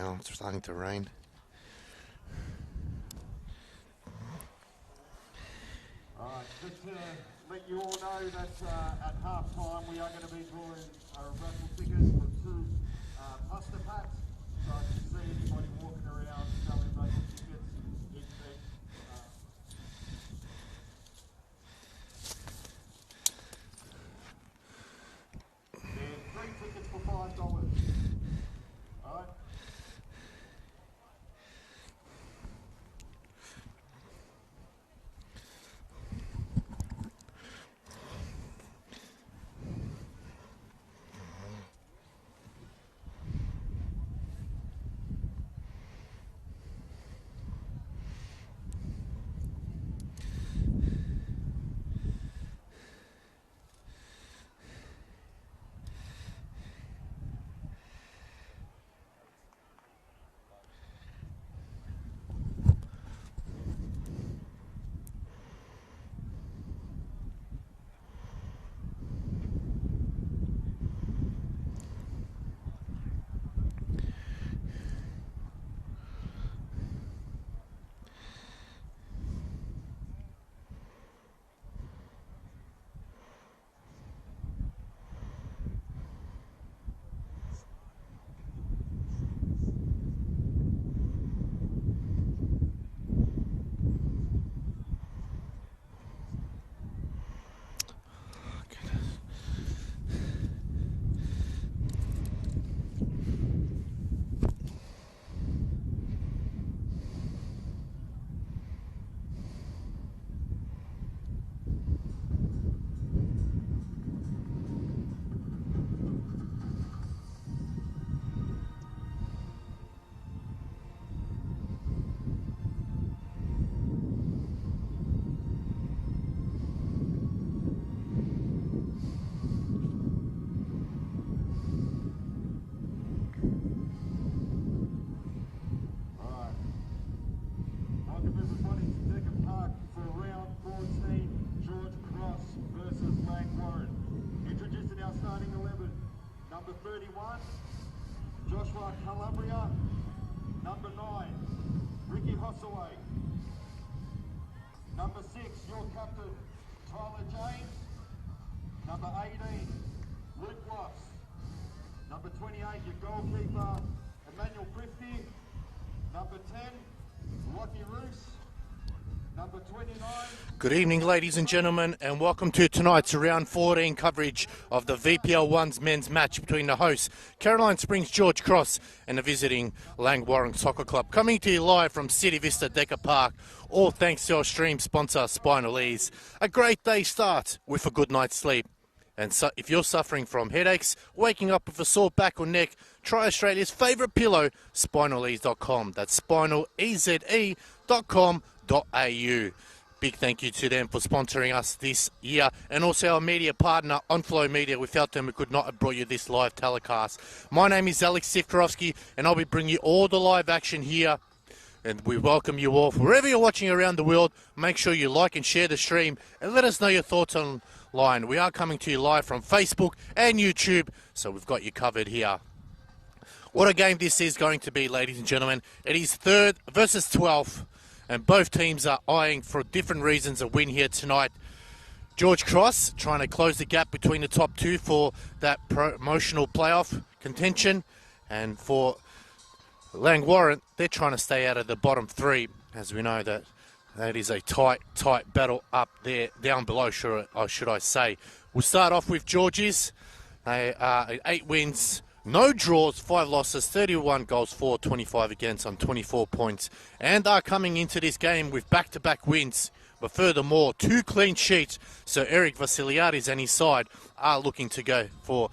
now. It's starting to rain. Alright, just to let you all know that at half time we are going to be drawing raffle tickets for 2 pasta packs. So if you see anybody walking around selling raffle tickets, there's 3 tickets for $5. Alright. Number 31, Calabria. Number 9, Ricky Hossaway. Number 6, your captain, Tyler James. Number 18, Luke Ross. Number 28, your goalkeeper, Emmanuel Christie. Number 10, Lockie Roos. Number 29. Good evening, ladies and gentlemen, and welcome to tonight's round 14 coverage of the VPL 1's men's match between the hosts, Caroline Springs George Cross, and the visiting Langwarrin Soccer Club. Coming to you live from City Vista Decker Park, all thanks to our stream sponsor, Spinal Ease. A great day starts with a good night's sleep. And so if you're suffering from headaches, waking up with a sore back or neck, try Australia's favourite pillow, spinalease.com. That's spinaleze.com.au. Big thank you to them for sponsoring us this year, and also our media partner, Onflow Media. Without them, we could not have brought you this live telecast. My name is Alex Sifkarovsky, and I'll be bringing you all the live action here. And we welcome you all. Wherever you're watching around the world, make sure you like and share the stream, and let us know your thoughts online. We are coming to you live from Facebook and YouTube, so we've got you covered here. What a game this is going to be, ladies and gentlemen. It is 3rd versus 12th. And both teams are eyeing, for different reasons, a win here tonight. George Cross trying to close the gap between the top two for that promotional playoff contention. And for Langwarrin, they're trying to stay out of the bottom 3. As we know that is a tight battle up there, down below, should I say. We'll start off with George's. They are 8 wins. No draws, 5 losses, 31 goals for, 25 against on 24 points. And are coming into this game with back-to-back wins. But furthermore, 2 clean sheets. So Eric Vasiliadis and his side are looking to go for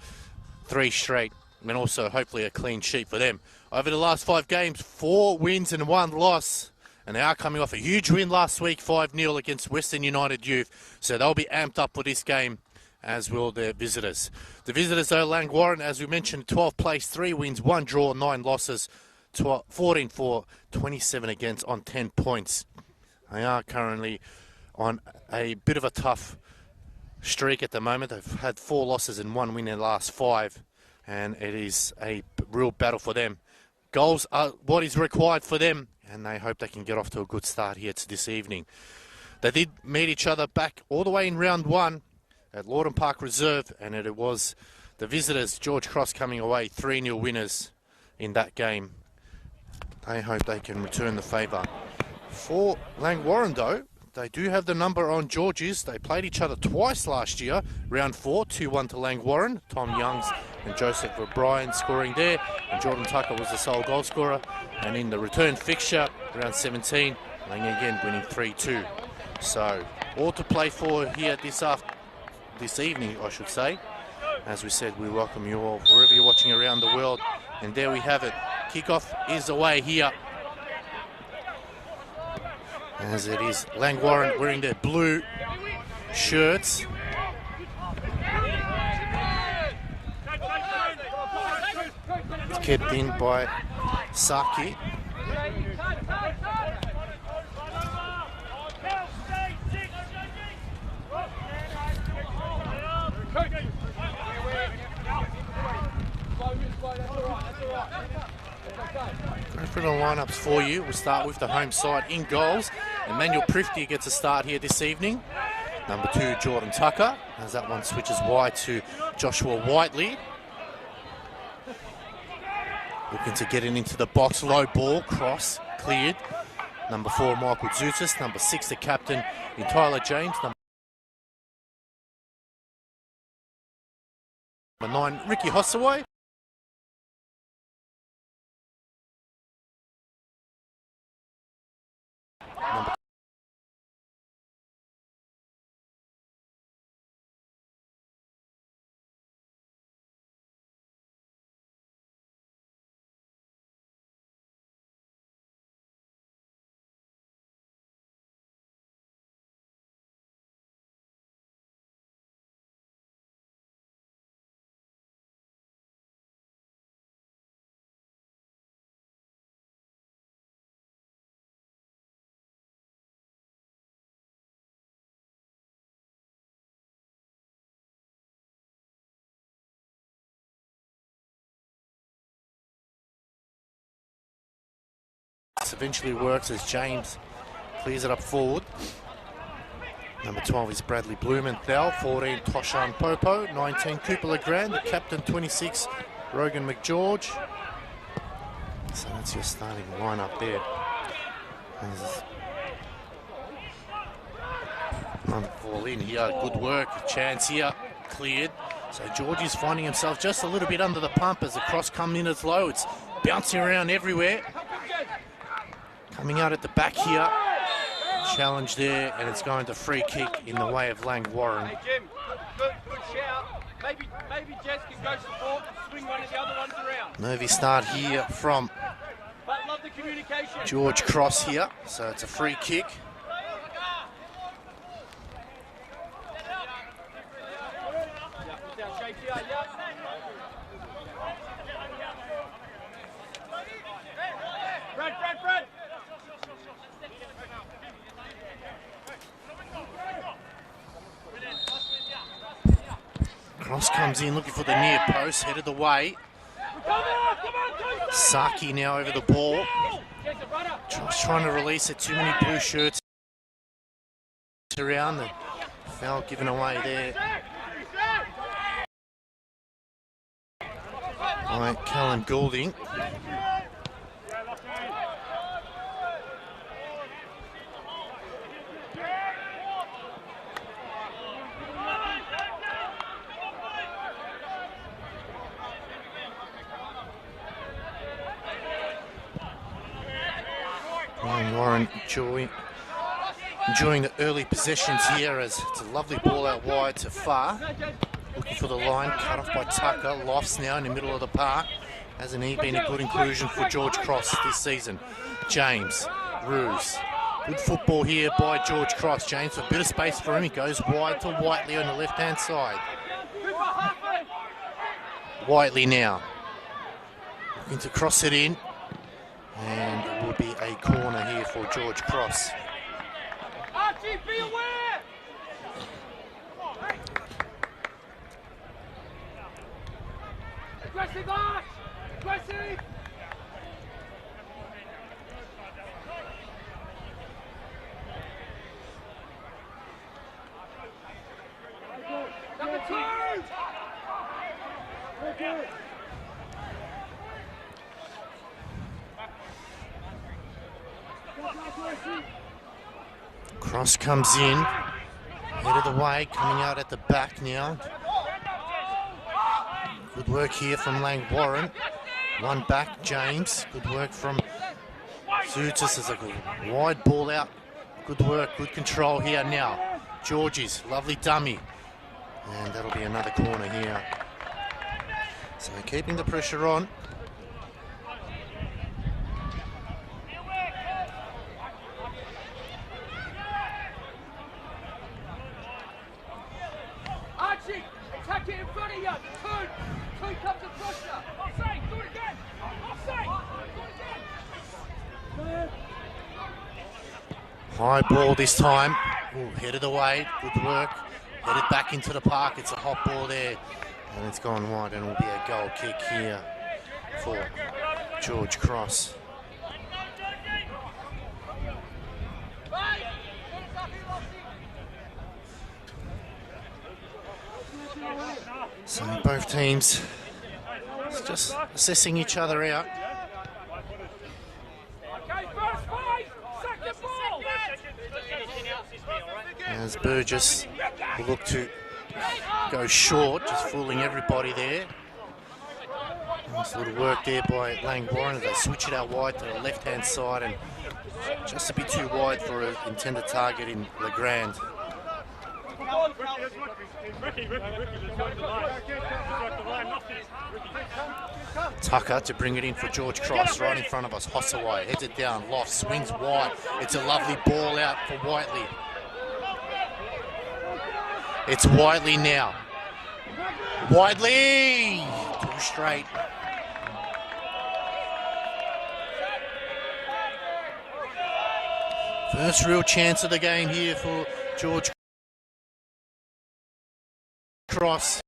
3 straight. And also hopefully a clean sheet for them. Over the last 5 games, 4 wins and 1 loss. And they are coming off a huge win last week, 5-0 against Western United Youth. So they'll be amped up for this game, as will their visitors. The visitors, though, Langwarrin, as we mentioned, 12th place, 3 wins, 1 draw, 9 losses, 14 for, 27 against on 10 points. They are currently on a bit of a tough streak at the moment. They've had 4 losses and 1 win in the last 5, and it is a real battle for them. Goals are what is required for them, and they hope they can get off to a good start here to this evening. They did meet each other back all the way in round 1 at Lawton Park Reserve, and it was the visitors, George Cross, coming away 3-0 winners in that game. They hope they can return the favour. For Langwarrin, though, they do have the number on George's. They played each other twice last year. Round 4, 2-1 to Langwarrin. Tom Youngs and Joseph O'Brien scoring there, and Jordan Tucker was the sole goal scorer. And in the return fixture, round 17, Lang again winning 3-2. So, all to play for here this evening, I should say. As we said, we welcome you all wherever you're watching around the world. And there we have it. Kickoff is away here. As it is Langwarrin wearing their blue shirts. It's kept in by Saki. Go through the lineups for you. We'll start with the home side in goals. Emmanuel Prifty gets a start here this evening. Number 2, Jordan Tucker, as that one switches wide to Joshua Whiteley. Looking to get it into the box, low ball, cross, cleared. Number 4, Michael Zoutis. Number 6, the captain in Tyler James. Number 9, Ricky Hossaway. Eventually works as James clears it up forward. Number 12 is Bradley Blumenthal, 14 Toshan Popo, 19 Cooper Legrand, the captain 26 Rogan McGeorge. So that's your starting lineup there. Another ball in here, good work, chance here, cleared. So George is finding himself just a little bit under the pump as the cross comes in as low. It's bouncing around everywhere. Coming out at the back here, challenge there, and it's going to free kick in the way of Langwarrin. Hey Jim, good shout. Maybe Jess can go support and swing one of the other ones around. Nervy start here from But love the communication. George Cross here, so it's a free kick. Brad. Cross comes in looking for the near post, headed away. Saki now over the ball. Just trying to release it, too many blue shirts around. The foul given away there. All right, Callum Goulding. Langwarrin enjoying the early possessions here as it's a lovely ball out wide to Far. Looking for the line, cut off by Tucker. Lofts now in the middle of the park. Hasn't he been a good inclusion for George Cross this season? James, Ruse. Good football here by George Cross. James with a bit of space for him. He goes wide to Whiteley on the left-hand side. Whiteley now. Looking to cross it in. And it will be a corner here for George Cross. Archie, be aware! Aggressive, Arch! Aggressive! Cross comes in, head of the way, coming out at the back now. Good work here from Langwarrin. One back, James. Good work from Zootis. There's a wide ball out. Good work, good control here now. Georges, lovely dummy. And that'll be another corner here. So keeping the pressure on. Archie, attack it in front of you. Coon comes across you. Offside, do it again. Offside, do it again. High ball this time. Ooh, headed away. Good work. Headed back into the park. It's a hot ball there. And it's gone wide, and it'll be a goal kick here for George Cross. So both teams just assessing each other out. As Burgess will look to go short, just fooling everybody there. Nice little work there by Langwarrin. They switch it out wide to the left-hand side, and just a bit too wide for an intended target in Legrand. Tucker to bring it in for George Cross, right in front of us. Hossaway heads it down, Loft swings wide. It's a lovely ball out for Whiteley. It's Whiteley now. Whiteley! Too straight. First real chance of the game here for George Cross.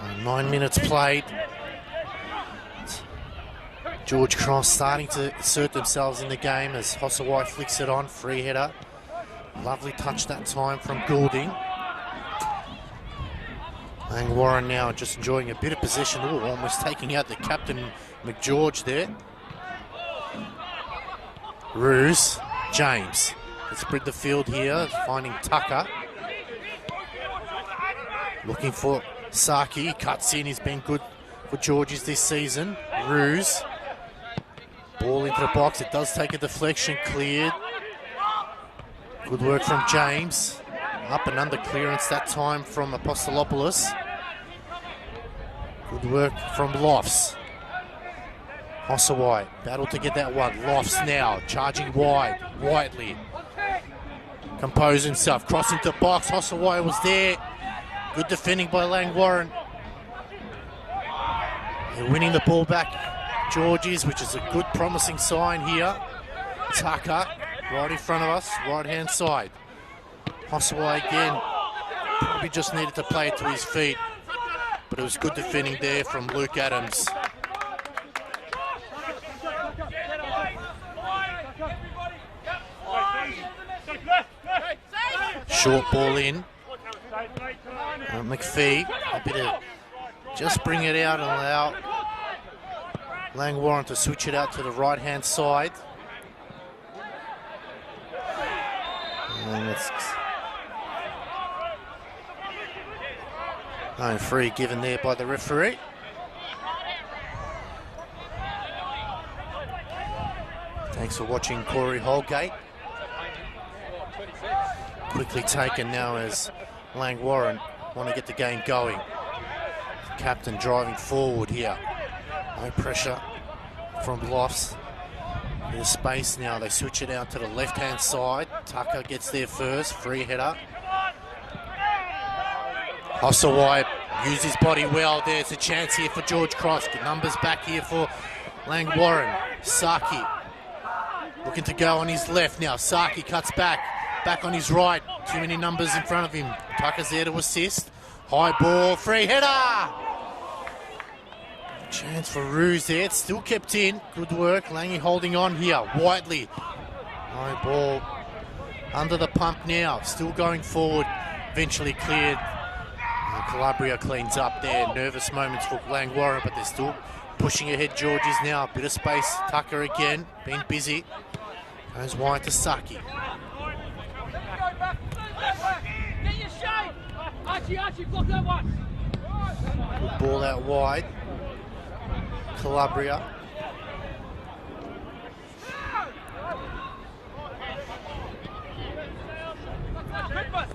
And 9 minutes played. George Cross starting to assert themselves in the game as Hossaway flicks it on. Free header. Lovely touch that time from Goulding. Langwarrin now just enjoying a bit of possession. Ooh, almost taking out the captain McGeorge there. Ruse, James. They spread the field here, finding Tucker. Looking for Saki cuts in, he's been good for Georges this season. Ruse. Ball into the box, it does take a deflection, cleared. Good work from James. Up and under clearance that time from Apostolopoulos. Good work from Lofts. Hossaway, battle to get that one. Lofts now, charging wide. Whiteley. Compose himself, crossing to box. Hossaway was there. Good defending by Langwarrin. They're winning the ball back, Georges, which is a good promising sign here. Tucker, right in front of us, right-hand side. Hossaway again, probably just needed to play it to his feet, but it was good defending there from Luke Adams. Short ball in. McPhee, a bit of just bring it out and allow Langwarrin to switch it out to the right-hand side. And it's no free given there by the referee. Thanks for watching Corey Holgate. Quickly taken now as Langwarrin want to get the game going. Captain driving forward here. No pressure from Lofts. Bit of space now. They switch it out to the left-hand side. Tucker gets there first. Free header. Hossaway used his body well. There's a chance here for George Cross. Get numbers back here for Langwarrin. Saki looking to go on his left now. Saki cuts back. Back on his right. Too many numbers in front of him. Tucker's there to assist. High ball. Free header. Chance for Ruse there. It's still kept in. Good work. Langy holding on here. Whiteley. High ball. Under the pump now. Still going forward. Eventually cleared. Calabria cleans up there. Nervous moments for Langwarrin, but they're still pushing ahead. Georges now. A bit of space. Tucker again. Being busy. Goes wide to Saki. Get your shape! Archie, block that one! Good ball out wide. Calabria.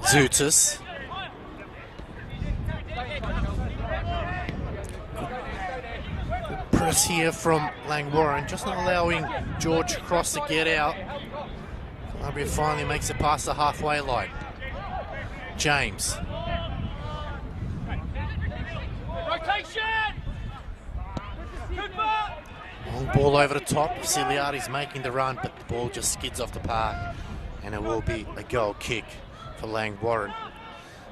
Zoutis. Good press here from Langwarrin, just not allowing George Cross to get out. Calabria finally makes it past the halfway line. James. Rotation! Long ball over the top. Ciliati's making the run, but the ball just skids off the park. And it will be a goal kick for Langwarrin.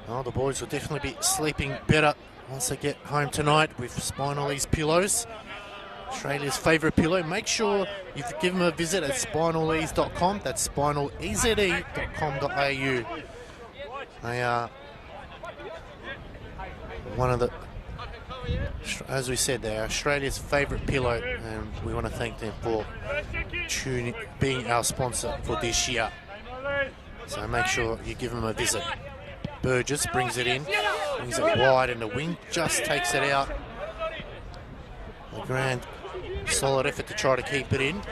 Oh, the boys will definitely be sleeping better once they get home tonight with Spinal Ease pillows. Australia's favourite pillow. Make sure you give them a visit at spinalease.com. That's spinaleze.com.au. They are one of the, as we said, they are Australia's favourite pillow, and we want to thank them for being our sponsor for this year. So make sure you give them a visit. Burgess brings it in, brings it wide, and the wing just takes it out. A grand, solid effort to try to keep it in.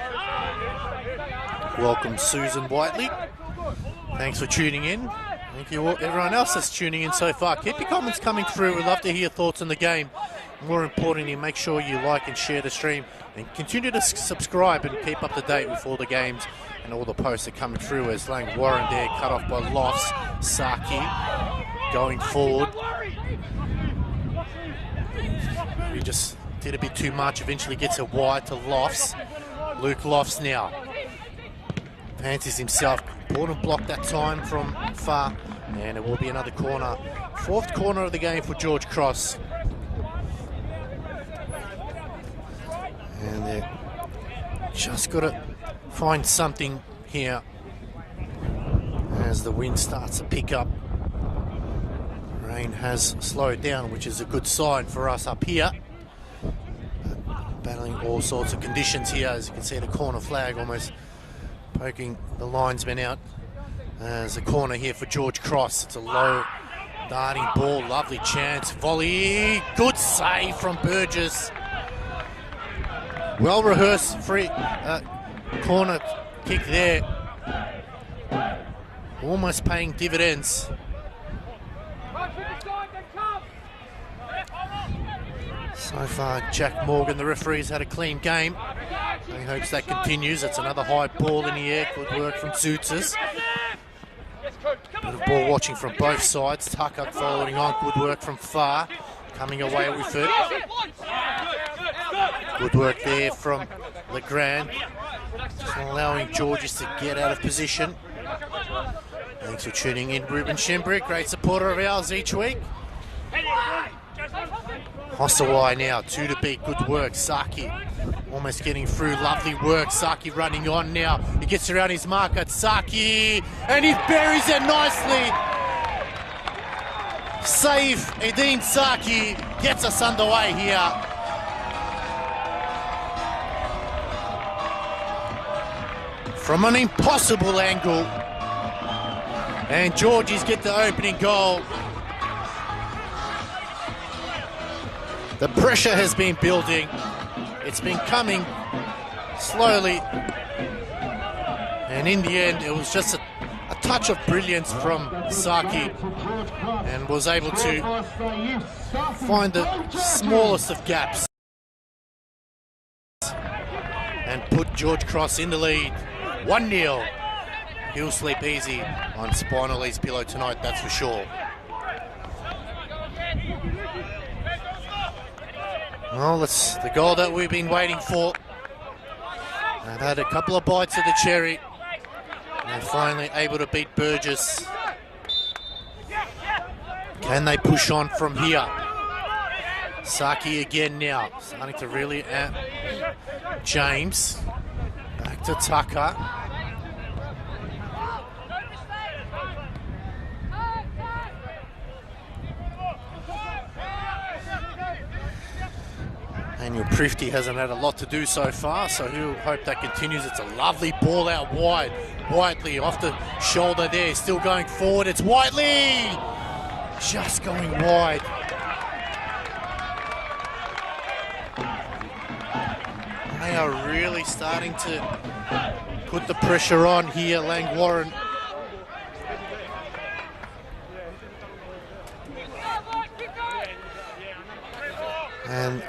Welcome Susan Whiteley. Thanks for tuning in. Thank you all, everyone else that's tuning in so far. Keep your comments coming through. We'd love to hear your thoughts on the game. More importantly, make sure you like and share the stream, and continue to subscribe and keep up to date with all the games and all the posts that are coming through. As Langwarrin there cut off by Lofts. Saki going forward. He just did a bit too much. Eventually gets it wide to Lofts. Luke Lofts now fancies himself. Important block that time from far, and it will be another corner. Fourth corner of the game for George Cross. And they're just got to find something here as the wind starts to pick up. Rain has slowed down, which is a good sign for us up here. Battling all sorts of conditions here. As you can see, the corner flag almost poking the linesman out. There's a corner here for George Cross. It's a low Darting ball, lovely chance. Volley, good save from Burgess. Well rehearsed free corner kick there. Almost paying dividends. So far, Jack Morgan, the referee's had a clean game. He hopes that continues. It's another high ball in the air. Good work from Zootzes. Bit of ball watching from both sides. Tucker following on. Good work from Far. Coming away with it. Good work there from Legrand. Just allowing Georges to get out of position. Thanks for tuning in, Ruben Schembrick. Great supporter of ours each week. Hossawai now, 2 to beat. Good work. Saki almost getting through. Lovely work. Saki running on now. He gets around his mark at Saki and he buries it nicely. Save Edin Saki gets us underway here. From an impossible angle. And Georges get the opening goal. The pressure has been building. It's been coming slowly. And in the end, it was just a touch of brilliance from Saki and was able to find the smallest of gaps and put George Cross in the lead. 1-0. He'll sleep easy on Spinally's pillow tonight, that's for sure. Well, that's the goal that we've been waiting for. They've had a couple of bites of the cherry. And finally able to beat Burgess. Can they push on from here? Saki again now. Starting to really James. Back to Tucker. Daniel Prifty hasn't had a lot to do so far, so he'll hope that continues. It's a lovely ball out wide. Whiteley off the shoulder there, still going forward. It's Whiteley! Just going wide. They are really starting to put the pressure on here, Langwarrin. And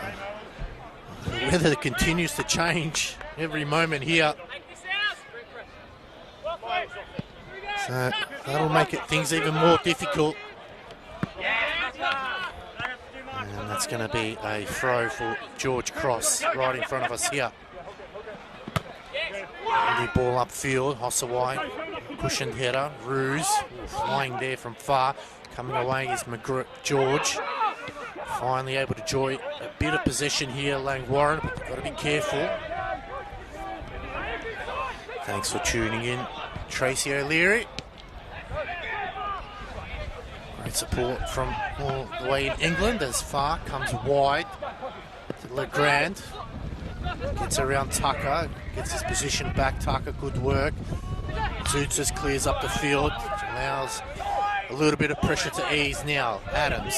the weather continues to change every moment here. So that'll make things even more difficult. And that's going to be a throw for George Cross right in front of us here. Andy ball upfield, Hossawai, cushioned header, Ruse, flying there from far. Coming away is George. Finally able to enjoy a bit of possession here, Langwarrin, but they've got to be careful. Thanks for tuning in, Tracy O'Leary. Great support from all the way in England as Far comes wide to Legrand. Gets around Tucker, gets his position back. Tucker, good work. Zootzes clears up the field, which allows a little bit of pressure to ease now. Adams.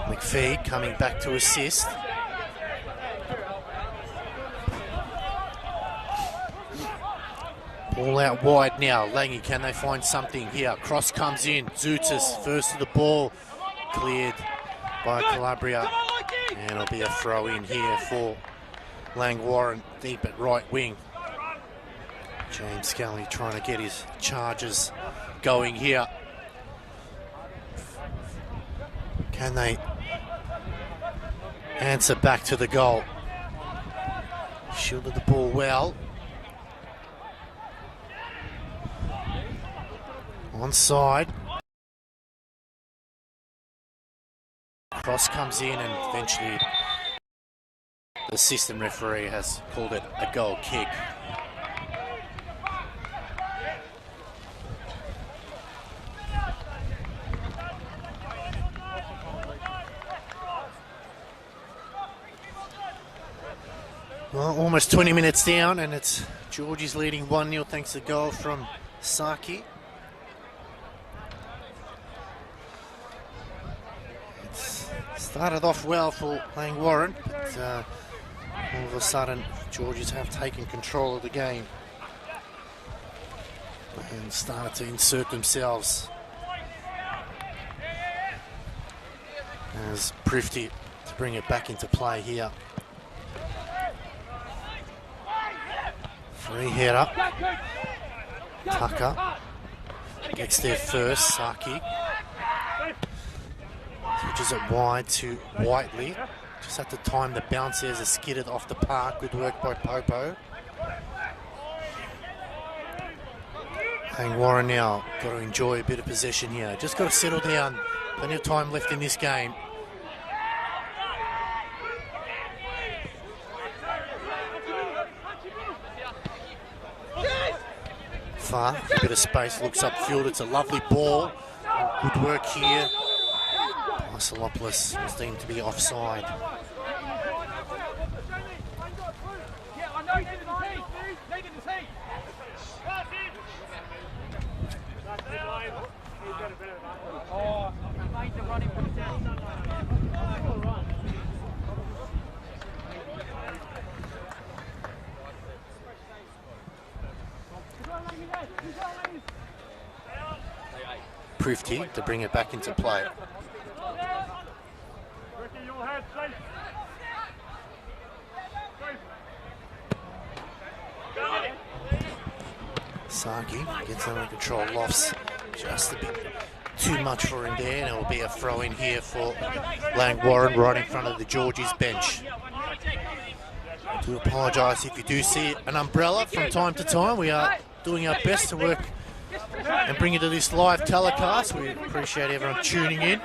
McPhee coming back to assist. Ball out wide now. Langy, can they find something here? Cross comes in. Zootzes first to the ball. Cleared by Calabria. And it'll be a throw in here for Langwarrin deep at right wing. James Scully trying to get his charges going here. Can they answer back to the goal? Shielded the ball well. Onside. Cross comes in and eventually the assistant referee has called it a goal kick. Well, almost 20 minutes down, and it's Georgie's leading 1-0 thanks to a goal from Saki. It's started off well for Langwarrin, but all of a sudden Georgies have taken control of the game and started to insert themselves. As Prifty to bring it back into play here. Free header. Tucker gets there first. Saki switches it wide to Whiteley. Just at the time the bounce there is skidded off the park. Good work by Popo. Langwarrin now got to enjoy a bit of possession here. Just got to settle down. Plenty of time left in this game. Far, a bit of space, looks upfield. It's a lovely ball. Good work here. Marcelopoulos was deemed to be offside. Prifty to bring it back into play. Saki gets under control, lofts just a bit too much for him there, and it will be a throw in here for Langwarrin right in front of the Georgies bench. I do apologise if you do see an umbrella from time to time. We are doing our best to work and bring you to this live telecast. We appreciate everyone tuning in.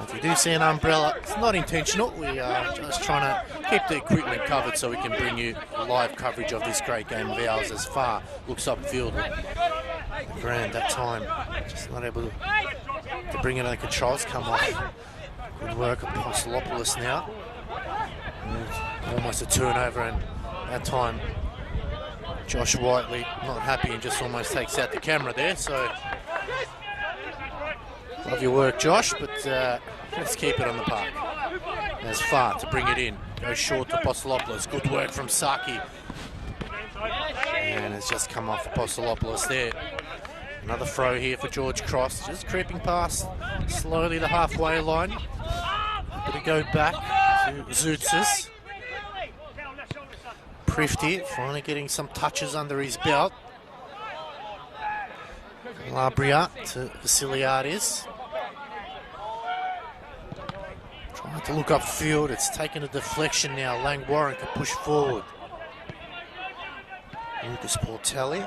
If you do see an umbrella, it's not intentional. We are just trying to keep the equipment covered so we can bring you live coverage of this great game of ours. As far looks upfield. Grand that time, just not able to bring it under control. It's come off. Good work of Marcelopoulos now. Almost a turnover, and that time Josh Whiteley not happy and just almost takes out the camera there. So love your work, Josh, but let's keep it on the park. As far to bring it in, goes short to Marcelopoulos. Good work from Saki, and it's just come off Marcelopoulos there. Another throw here for George Cross, just creeping past slowly the halfway line. Going to go back to Zoutsis. Prifty finally getting some touches under his belt. Labria to Vasiliadis. Trying to look upfield. It's taken a deflection now. Langwarrin can push forward. Lucas Portelli.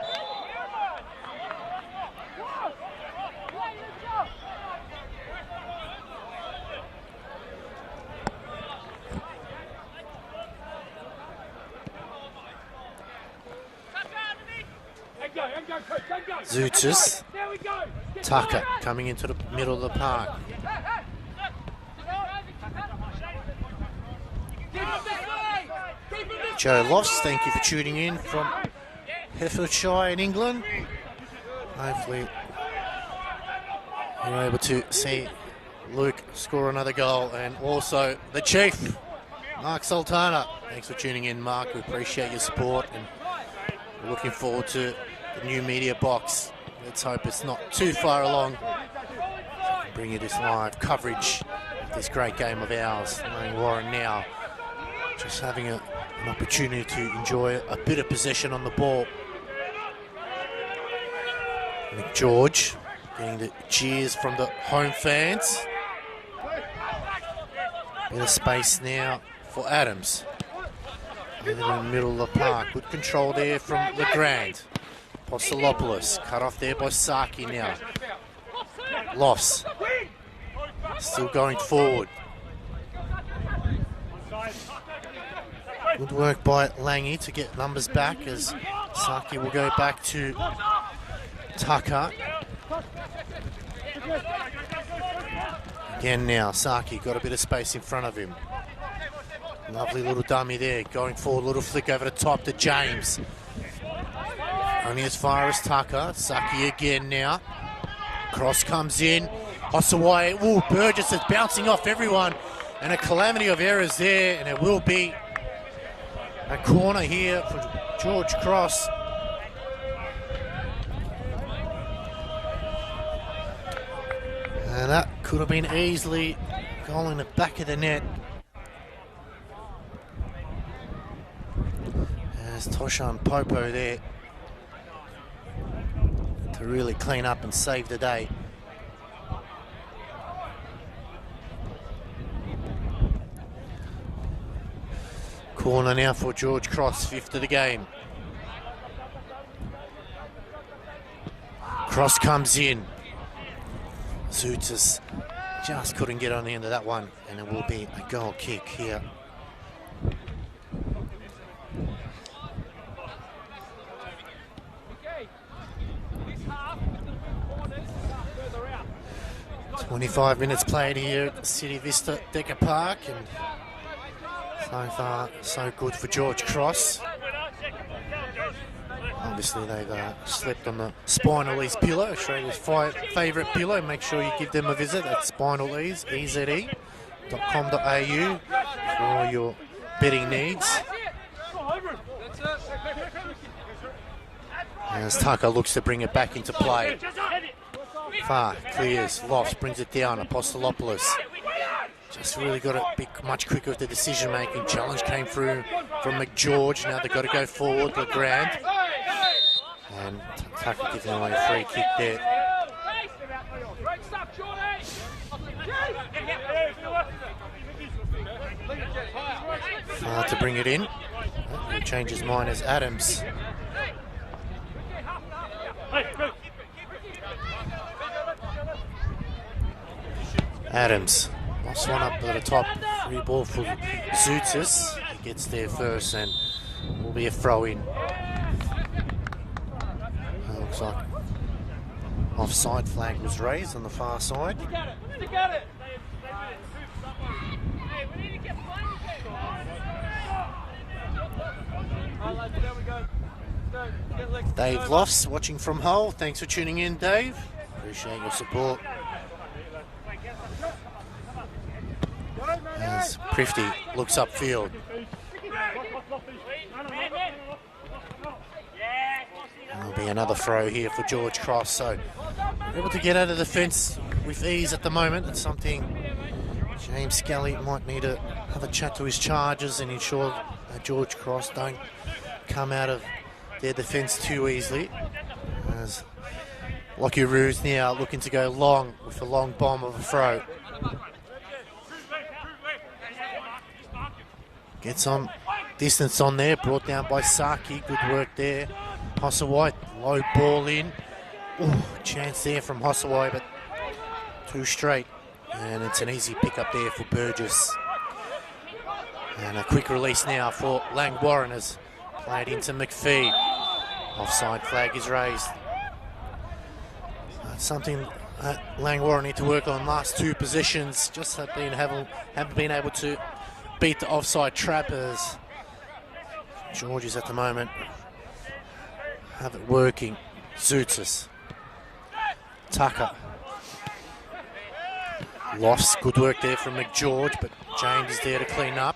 Zoutsis. Tucker coming into the middle of the park. Joe Loss, thank you for tuning in from Herefordshire in England. Hopefully you're able to see Luke score another goal, and also the Chief, Mark Sultana. Thanks for tuning in, Mark. We appreciate your support, and we're looking forward to the new media box. Let's hope it's not too far along. Bring you this live coverage of this great game of ours. Langwarrin now just having an opportunity to enjoy a bit of possession on the ball. McGeorge getting the cheers from the home fans. Bit of space now for Adams. In the middle of the park. Good control there from Legrand. Marcelopoulos cut off there by Saki now. Loss. Still going forward. Good work by Langy to get numbers back, as Saki will go back to Tucker. Again now, Saki got a bit of space in front of him. Lovely little dummy there. Going forward, little flick over the top to James. Only as far as Tucker. Saki again now. Cross comes in. Osawai. Ooh, Burgess is bouncing off everyone. And a calamity of errors there. And it will be a corner here for George Cross. And that could have been easily goal in the back of the net. There's Toshan Popo there to really clean up and save the day. Corner now for George Cross, 5th of the game. Cross comes in. Zootis just couldn't get on the end of that one, and it will be a goal kick here. Okay. This half, the corners start further out. 25 minutes played here at City Vista Decker Park, and so far so good for George Cross. Obviously they've slept on the Spinal Ease pillow, Australia's favourite pillow. Make sure you give them a visit at Spinal Ease, eze.com.au for all your betting needs. As Tucker looks to bring it back into play. Far, clears, Lofts, brings it down, Apostolopoulos. Just really got to be much quicker with the decision making. Challenge came through from McGeorge. Now they've got to go forward, LeGrand. And Tucker giving away a free kick there. Far to bring it in. He changes mine as Adams. Adams lost one up at the top. Free ball for Zootis. He gets there first and will be a throw in. Looks like offside flag was raised on the far side. Dave Lofts watching from Hull. Thanks for tuning in, Dave. Appreciate your support. As Prifty looks upfield. There'll be another throw here for George Cross. So able to get out of the fence with ease at the moment. That's something James Scully might need to have a chat to his charges and ensure that George Cross don't come out of their defence too easily. As Lockie Roos now looking to go long with a long bomb of a throw. Gets on distance on there, brought down by Saki. Good work there. Hossaway, low ball in. Ooh, chance there from Hossaway, but too straight. And it's an easy pick up there for Burgess. And a quick release now for Langwarrin as played into McPhee. Offside flag is raised. That's something that Langwarrin need to work on last two possessions. Just haven't been able to beat the offside trappers. Georges at the moment have it working. Zootis. Tucker. Lofts, good work there from McGeorge, but James is there to clean up.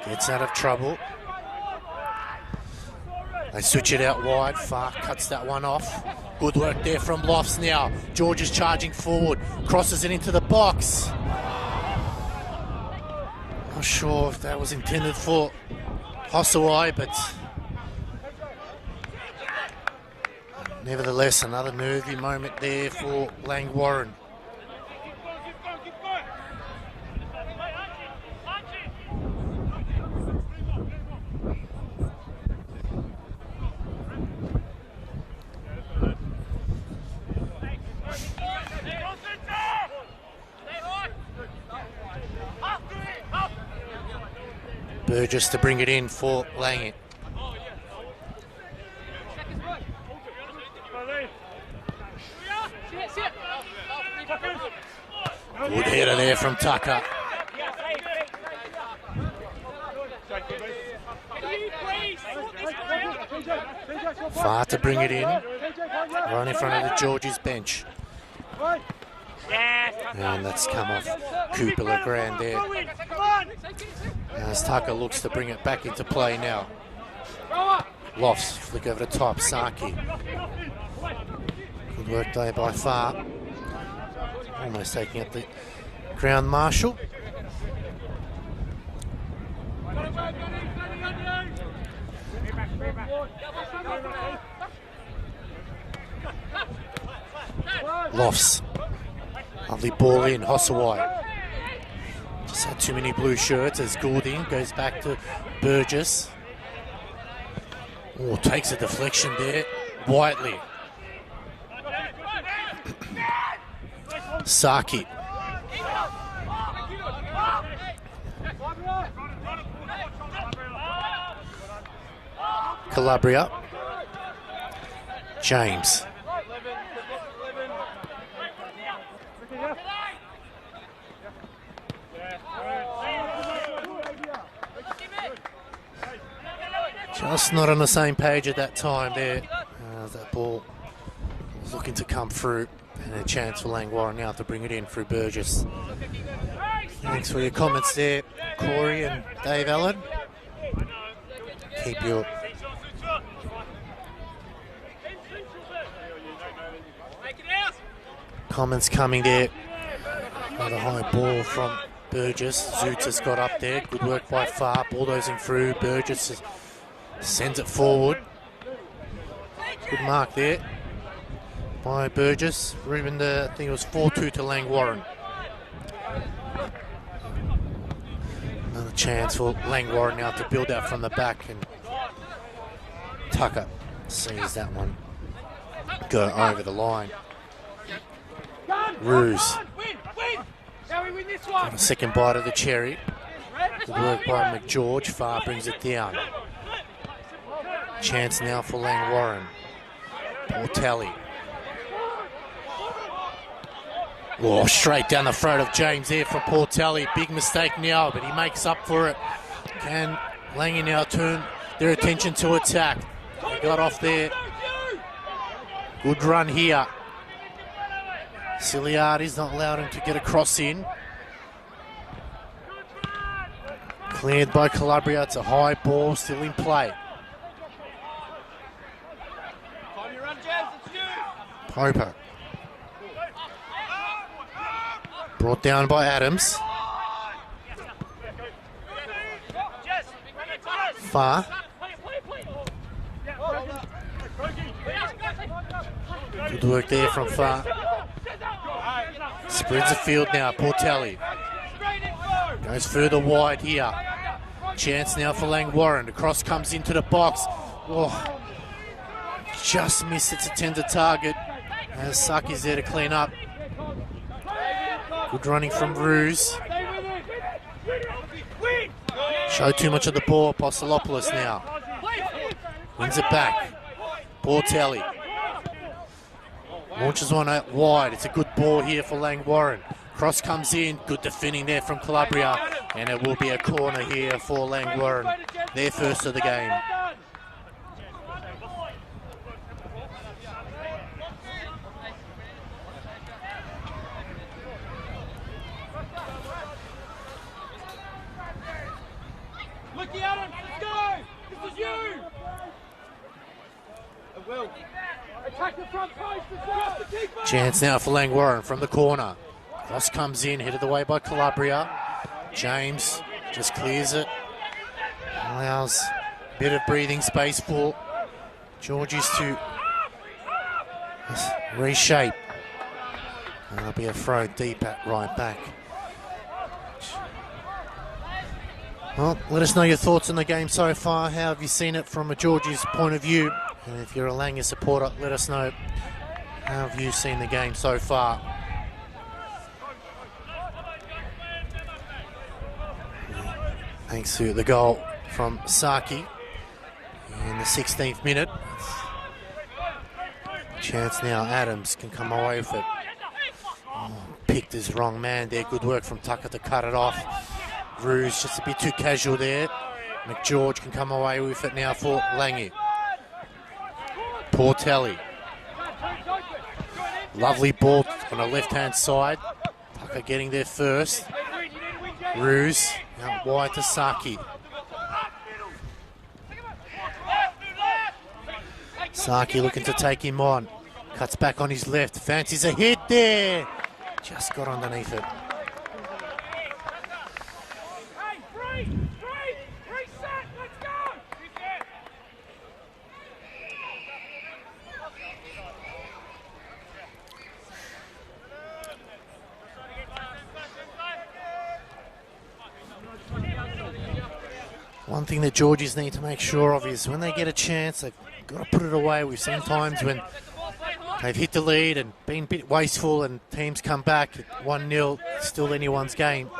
Gets out of trouble. They switch it out wide. Far cuts that one off. Good work there from Lofts now. George is charging forward. Crosses it into the box. Not sure if that was intended for Hossaway, but nevertheless, another nervy moment there for Langwarrin. Burgess to bring it in for Lange. Good header there from Tucker. Far to bring it in, right in front of the Georges bench. And that's come off Cooper Legrand there. As Tucker looks to bring it back into play now. Lofts, flick over the top, Saki. Good work there by Far. Almost taking up the ground marshal. Lofts. Lovely ball in, Hossaway. Just had too many blue shirts as Goulding goes back to Burgess. Oh, takes a deflection there. Whiteley. Saki. Calabria. James. Just not on the same page at that time there. That ball was looking to come through, and a chance for Langwarrin now to bring it in through Burgess. Thanks for your comments there, Corey and Dave Allen. Keep your comments coming there. Another high ball from Burgess. Zoots has got up there. Good work by Far. Bulldozing through. Burgess sends it forward. Good mark there by Burgess. Ruben, I think it was 4-2 to Langwarrin. Another chance for Langwarrin now to build out from the back, and Tucker sees that one go over the line. Ruse. Got a second bite of the cherry. Good work by McGeorge. Far brings it down. Chance now for Langwarrin. Portelli. Oh, straight down the throat of James there from Portelli. Big mistake now, but he makes up for it. Can Langy now turn their attention to attack? They got off there. Good run here. Ciliardi's not allowed him to get a cross in. Cleared by Calabria. It's a high ball still in play. Poper. Brought down by Adams. Far. Good work there from Far. Spreads the field now, Portelli. Goes further wide here. Chance now for Langwarrin. The cross comes into the box. Oh, just missed its intended target. As Saki's there to clean up. Good running from Ruse. Showed too much of the ball, Apostolopoulos now. Wins it back. Portelli. Launches one out wide. It's a good ball here for Langwarrin. Cross comes in. Good defending there from Calabria. And it will be a corner here for Langwarrin. Their first of the game. Looky at him. Let's go. This is you. It will. Attack the front post. Chance now for Langwarrin from the corner. Cross comes in, headed away by Calabria. James just clears it. Allows a bit of breathing space for Georges to reshape. And there'll be a throw deep at right back. Well, let us know your thoughts on the game so far. How have you seen it from a Georges point of view? And if you're a Langer supporter, let us know how have you seen the game so far. Thanks to the goal from Saki in the 16th minute. Chance now, Adams can come away with it. Oh, picked his wrong man there. Good work from Tucker to cut it off. Ruse just a bit too casual there. McGeorge can come away with it now for Langy. Portelli. Lovely ball on the left-hand side. Tucker getting there first. Ruse out wide to Saki. Saki looking to take him on. Cuts back on his left. Fancies a hit there. Just got underneath it. One thing that Georgies need to make sure of is when they get a chance, they've got to put it away. We've seen times when they've hit the lead and been a bit wasteful and teams come back at 1-0, still anyone's game.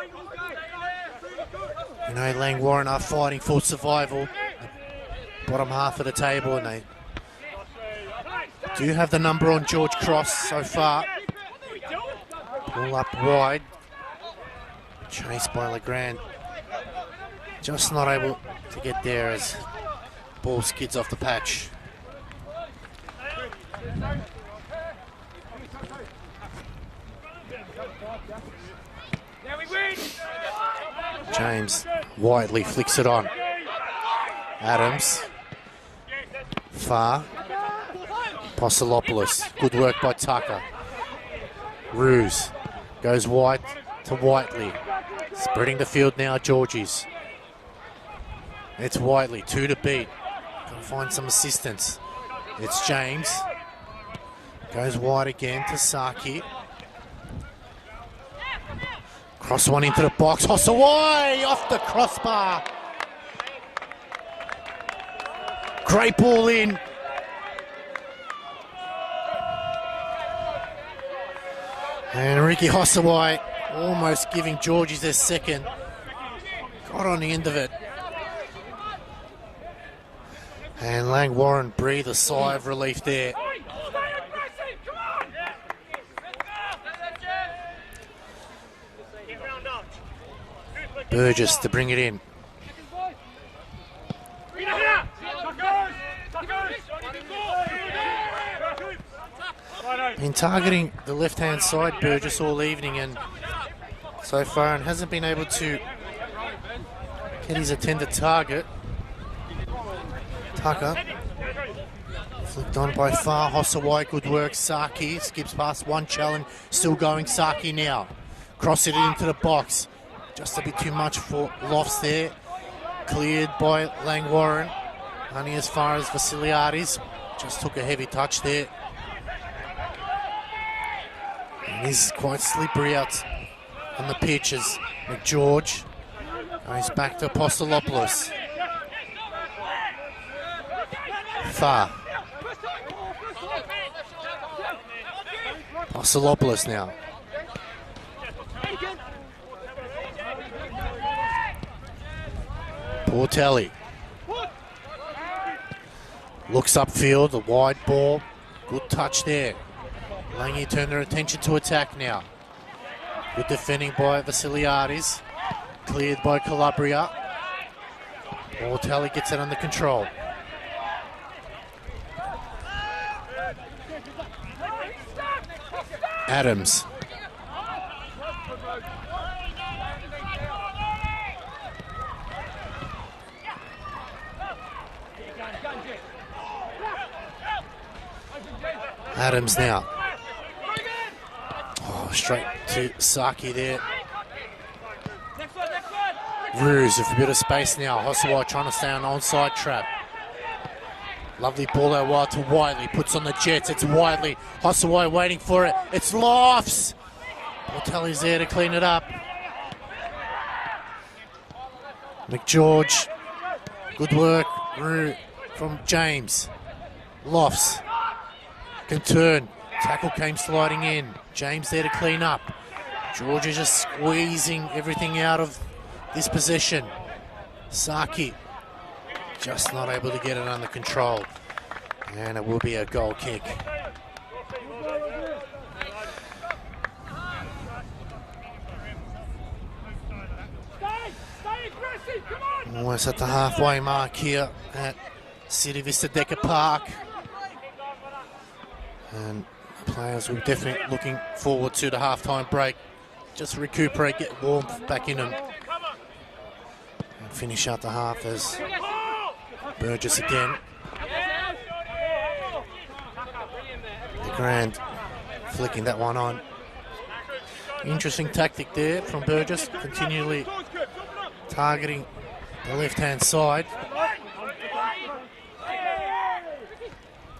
You know, Langwarrin are fighting for survival, the bottom half of the table, and they do have the number on George Cross so far. Ball up wide, chased by Legrand. Just not able to get there as ball skids off the patch. James widely flicks it on. Adams. Far. Posilopoulos. Good work by Tucker. Ruse goes wide to Whiteley. Spreading the field now, Georgies. It's Whiteley, 2 to beat. Can find some assistance. It's James. Goes wide again to Saki. Cross one into the box. Hossaway off the crossbar. Great ball in. And Ricky Hossaway almost giving Georgies their second. Got on the end of it. And Langwarrin breathed a sigh of relief there. Burgess to bring it in. Been targeting the left-hand side, Burgess, all evening, and so far, and hasn't been able to get his intended target. Tucker flicked on by Far. Hossaway, good work. Saki skips past one challenge, still going. Saki now. Cross it into the box. Just a bit too much for Lofts there. Cleared by Langwarrin. Only as far as Vasiliadis. Just took a heavy touch there. And he's quite slippery out on the pitch as McGeorge goes back to Posilopoulos. Far. Posilopoulos now. Portelli. Looks upfield, a wide ball. Good touch there. Langy turned their attention to attack now. Good defending by Vasiliadis. Cleared by Calabria. Portelli gets it under control. Adams. Adams now. Oh, straight to Saki there. Ruse with a bit of space now. Hossaway trying to stay on the onside trap. Lovely ball out wide to Whiteley. Puts on the jets. It's Whiteley. Hossaway waiting for it. It's Lofts. Portelli's there to clean it up. McGeorge. Good work from James. Lofts can turn. Tackle came sliding in. James there to clean up. George is just squeezing everything out of this possession. Saki just not able to get it under control. And it will be a goal kick. Almost at the halfway mark here at City Vista Decker Park. And players will definitely looking forward to the halftime break. Just recuperate, get warmth back in them. And finish out the half as Burgess again. The Grand flicking that one on. Interesting tactic there from Burgess, continually targeting the left-hand side.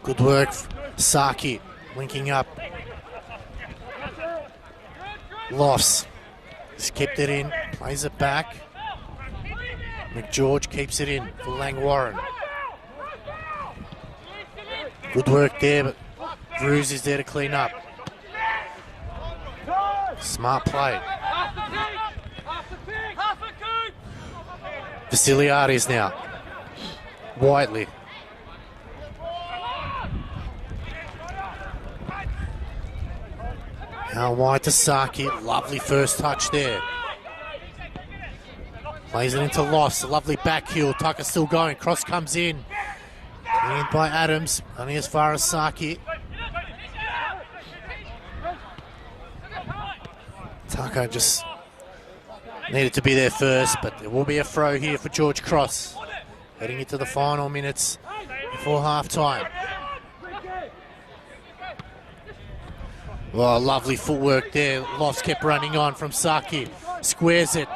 Good work, Saki linking up. Loss. He's kept it in, plays it back. McGeorge keeps it in for Langwarrin. Good work there, but Drews is there to clean up. Smart play. Vasiliadis now. Whiteley. Now wide to Saki. Lovely first touch there. Plays it into Loss. A lovely back heel. Tucker still going. Cross comes in. Cleaned by Adams. Only as far as Saki. Tucker just needed to be there first, but there will be a throw here for George Cross. Heading into the final minutes before half-time. Well, lovely footwork there. Loss kept running on from Saki. Squares it.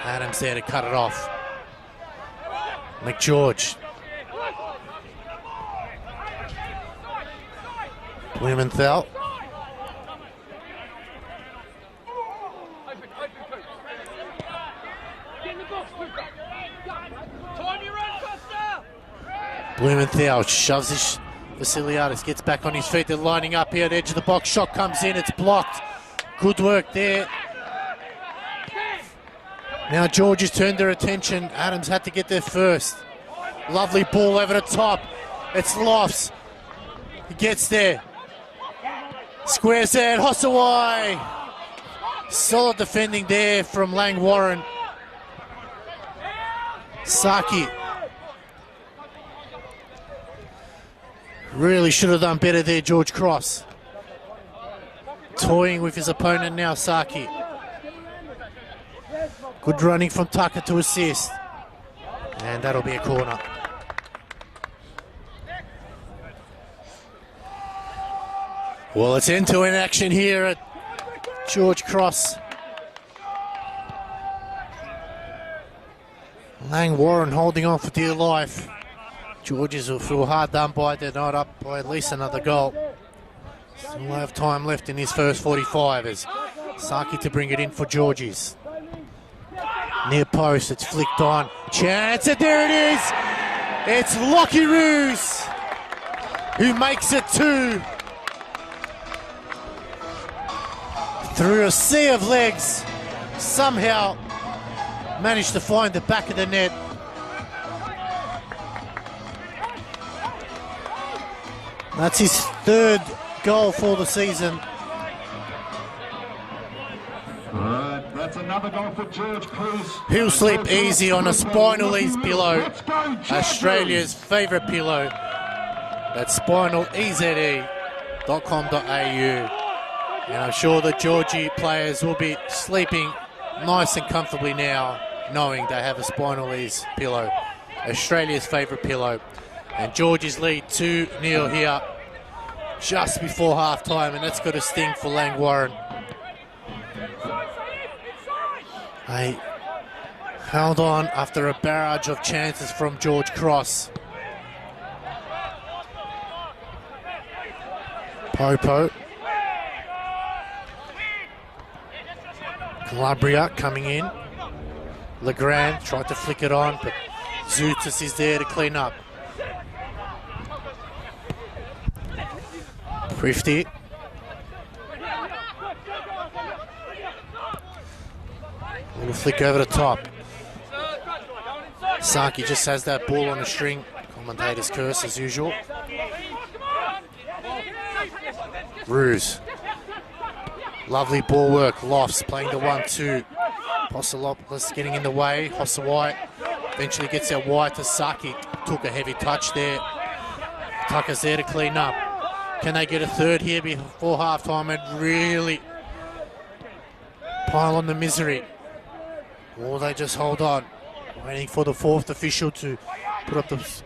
Adams there to cut it off. McGeorge. Blumenthal. Blumenthal shoves his Vasiliadis, gets back on his feet. They're lining up here at the edge of the box. Shot comes in, it's blocked. Good work there. Now George has turned their attention. Adams had to get there first. Lovely ball over the top. It's Lofts. He gets there. Squares there, Hossaway. Solid defending there from Langwarrin. Saki. Really should have done better there, George Cross. Toying with his opponent now, Saki. Good running from Tucker to assist. And that'll be a corner. Well, it's end-to-end action here at George Cross. Langwarrin holding on for dear life. Georges will feel hard done by. They're not up by at least another goal. Still have time left in his first 45 as Saki to bring it in for Georges. Near post, it's flicked on. Chance, and there it is! It's Lockie Roos who makes it 2. Through a sea of legs, somehow managed to find the back of the net. That's his 3rd goal for the season. That's another goal for George Cruz. He'll sleep easy on a Spinal Ease pillow, Australia's favourite pillow. That's spinaleze.com.au. And I'm sure the Georgie players will be sleeping nice and comfortably now, knowing they have a Spinal Ease pillow, Australia's favourite pillow. And Georgie's lead 2-0 here just before half-time, and that's got a sting for Langwarrin. They held on after a barrage of chances from George Cross. Popo. Calabria coming in. Legrand tried to flick it on, but Zoutis is there to clean up. Prifty. Little flick over the top. Saki just has that ball on the string. Commentator's curse as usual. Ruse. Lovely ball work. Lofts playing the 1-2. Posselopoulos getting in the way. Hossaway Eventually gets out wide to Saki. Took a heavy touch there. Tucker's there to clean up. Can they get a third here before halftime and really pile on the misery? Or they just hold on, waiting for the fourth official to put up the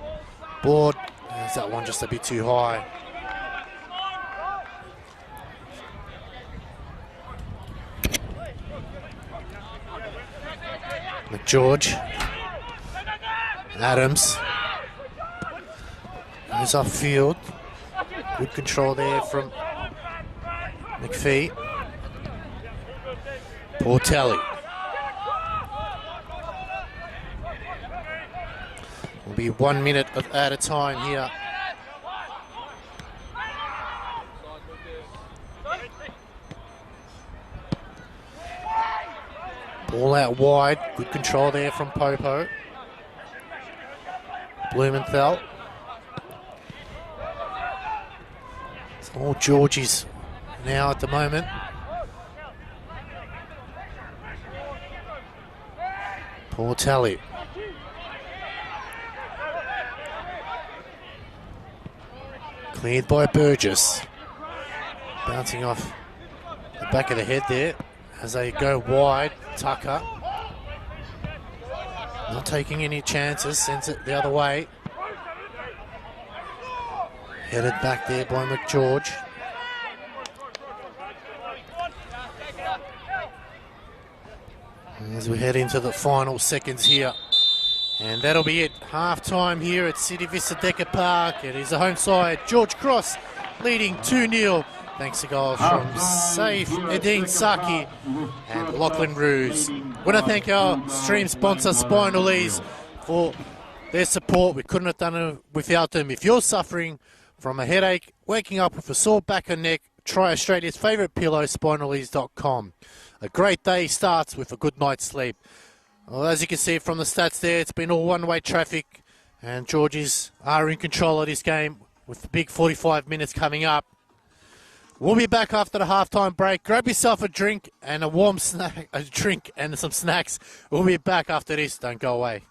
board. There's that one just a bit too high. McGeorge. Adams. Goes upfield. Good control there from McPhee. Portelli. Will be 1 minute at a time here. Ball out wide. Good control there from Popo. Blumenthal. It's all Georgies now at the moment. Portelli. Cleared by Burgess. Bouncing off the back of the head there as they go wide. Tucker. Not taking any chances, sends it the other way. Headed back there by McGeorge. As we head into the final seconds here. And that'll be it. Half time here at City Vista Decker Park. It is the home side. George Cross leading 2-0. Thanks to goals from Saif, Edine Saki and Lachlan Ruse. I want to thank our stream sponsor, Spinal Ease, for their support. We couldn't have done it without them. If you're suffering from a headache, waking up with a sore back and neck, try Australia's favourite pillow, spinalease.com. A great day starts with a good night's sleep. Well, as you can see from the stats there, it's been all one-way traffic, and Georgies are in control of this game with the big 45 minutes coming up. We'll be back after the halftime break. Grab yourself a drink and a warm snack, a drink and some snacks. We'll be back after this. Don't go away.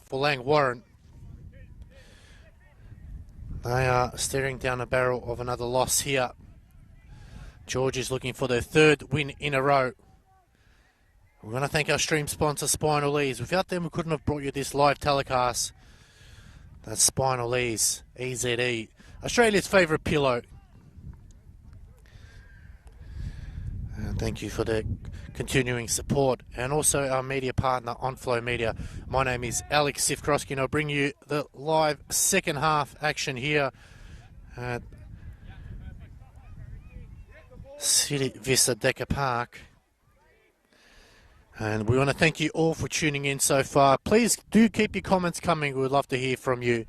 for Langwarrin. They are staring down the barrel of another loss here. George is looking for their third win in a row. We're going to thank our stream sponsor, Spinal Ease. Without them, we couldn't have brought you this live telecast. That's Spinal Ease, EZE, Australia's favourite pillow. And thank you for the continuing support. And also our media partner, Onflow Media. My name is Alex Sifkrosky, and I'll bring you the live second half action here at City Vista Decker Park. And we want to thank you all for tuning in so far. Please do keep your comments coming. We'd love to hear from you.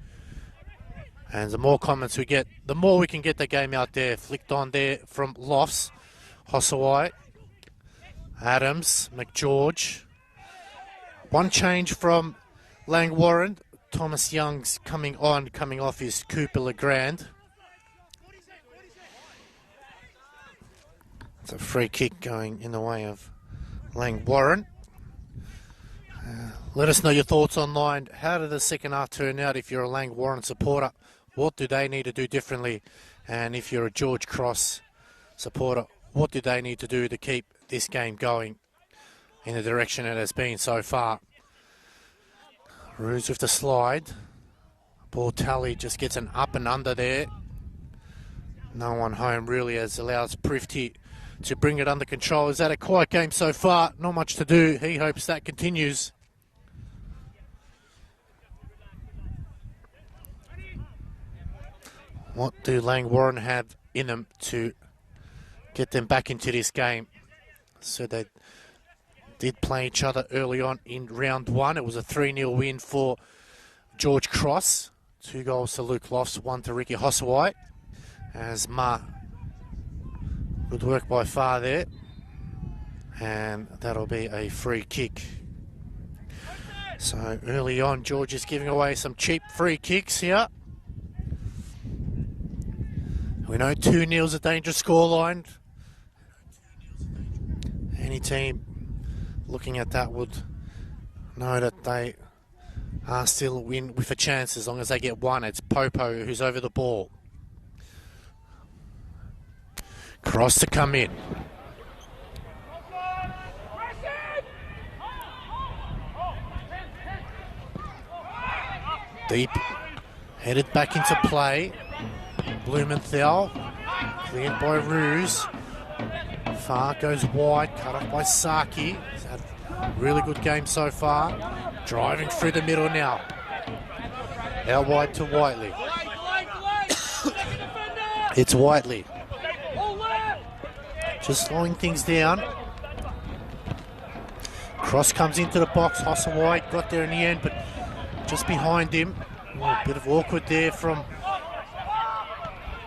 And the more comments we get, the more we can get the game out there. Flicked on there from Lofts, Hossaway, Adams, McGeorge. One change from Langwarrin. Thomas Young's coming off his Cooper Legrand. It's a free kick going in the way of Langwarrin. Let us know your thoughts online. How did the second half turn out? If you're a Langwarrin supporter, what do they need to do differently? And if you're a George Cross supporter, what do they need to do to keep this game going in the direction it has been so far? Roos with the slide. Ball tally just gets an up and under there. No one home really, as allows Prifty to bring it under control. Is that a quiet game so far? Not much to do. He hopes that continues. What do Langwarrin have in them to get them back into this game? So they did play each other early on in round one. It was a 3-0 win for George Cross. 2 goals to Luke Lofts, 1 to Ricky Hossaway. As Ma, good work by far there. And that'll be a free kick. So early on, George is giving away some cheap free kicks here. We know 2-0 is a dangerous scoreline. Any team looking at that would know that they are still with a chance as long as they get one. It's Popo who's over the ball. Cross to come in. Deep. Headed back into play. Blumenthal. Cleared by Roos. Far goes wide. Cut off by Saki. He's had a really good game so far. Driving through the middle now. Out wide to Whiteley. It's Whiteley. Just slowing things down. Cross comes into the box. Hossaway got there in the end, but just behind him. A bit of awkward there from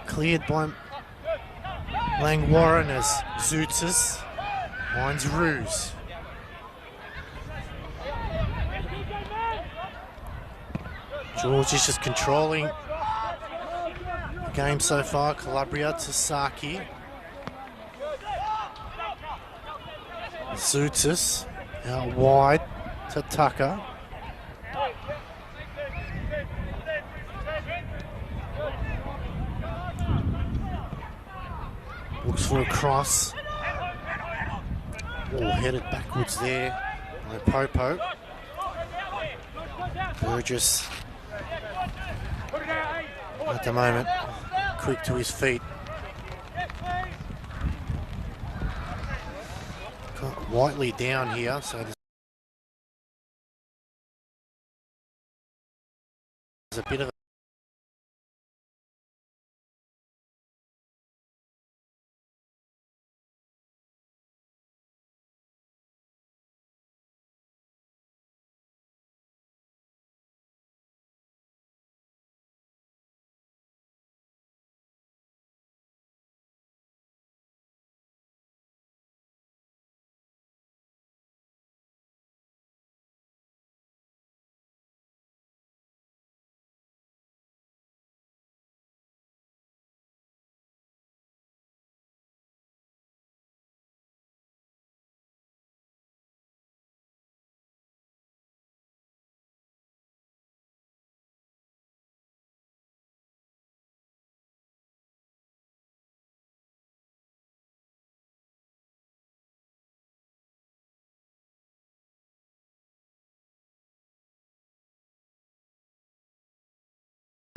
cleared by Langwarrin as Zootzes finds Roos. George is just controlling the game so far. Calabria to Saki. Zootzes out wide to Tucker. Looks for a cross. Ball headed backwards there by Popo. Burgess at the moment quick to his feet. Got Whiteley down here, so there's a bit of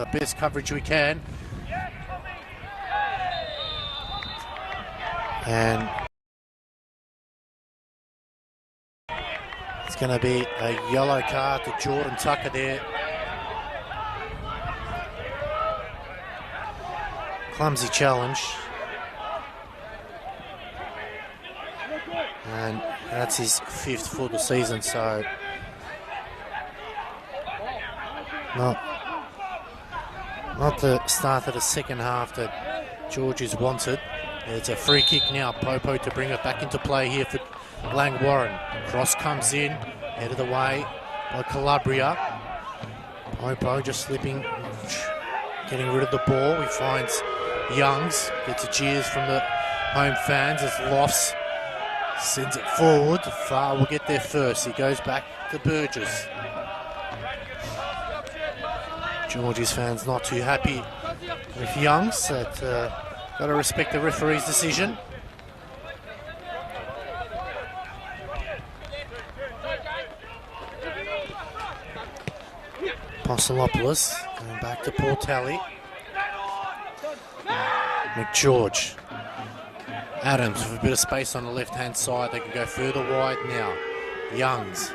the best coverage we can. And it's going to be a yellow card to Jordan Tucker there. Clumsy challenge. And that's his 5th for the season, so not the start of the second half that Georges wanted. It's a free kick now. Popo to bring it back into play here for Langwarrin. Cross comes in, head of the way by Calabria. Popo just slipping, getting rid of the ball. He finds Youngs, gets a cheers from the home fans as Lofts sends it forward. Farr will get there first. He goes back to Burgess. Georges fans not too happy with Youngs. Got to respect the referee's decision. Apostolopoulos going back to Portelli. McGeorge. Adams with a bit of space on the left-hand side. They can go further wide now. Youngs.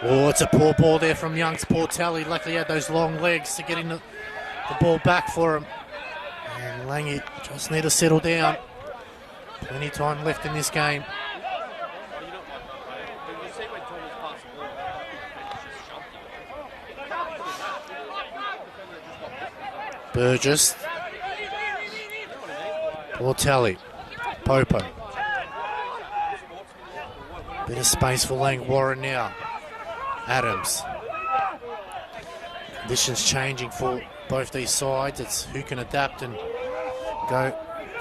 Oh, it's a poor ball there from Youngs. Portelli luckily had those long legs to get in the ball back for him. And Langy just need to settle down. Plenty of time left in this game. Burgess. Portelli. Popo. Bit of space for Langwarrin now. Adams. Conditions changing for both these sides. It's who can adapt and go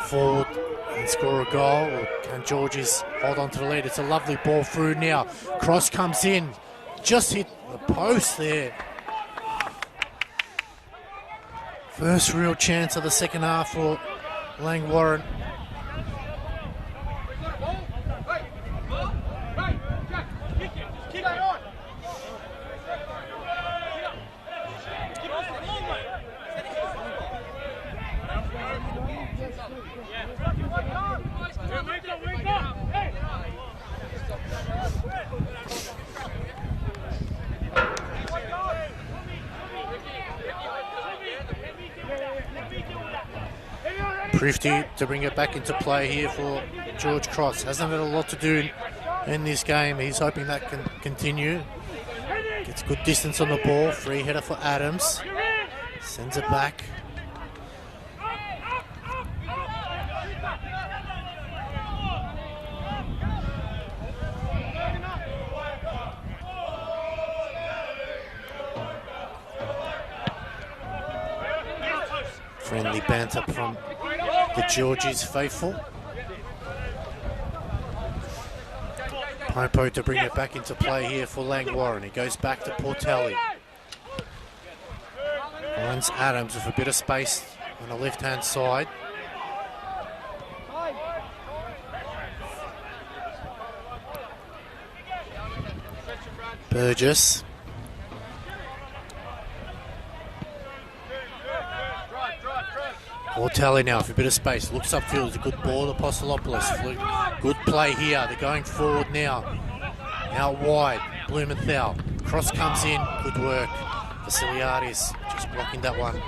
forward and score a goal, or can Georges hold on to the lead? It's a lovely ball through now. Cross comes in. Just hit the post there. First real chance of the second half for Langwarrin. Prifty to bring it back into play here for George Cross. Hasn't had a lot to do in this game. He's hoping that can continue. Gets good distance on the ball. Free header for Adams. Sends it back. Friendly banter from the Georges faithful. Popo to bring it back into play here for Langwarrin. He goes back to Portelli. Finds Adams with a bit of space on the left-hand side. Burgess. Portelli now for a bit of space. Looks upfield. It's a good ball to Apostolopoulos. Good play here. They're going forward now. Out wide. Blumenthal. Cross comes in. Good work. Vasiliadis just blocking that one.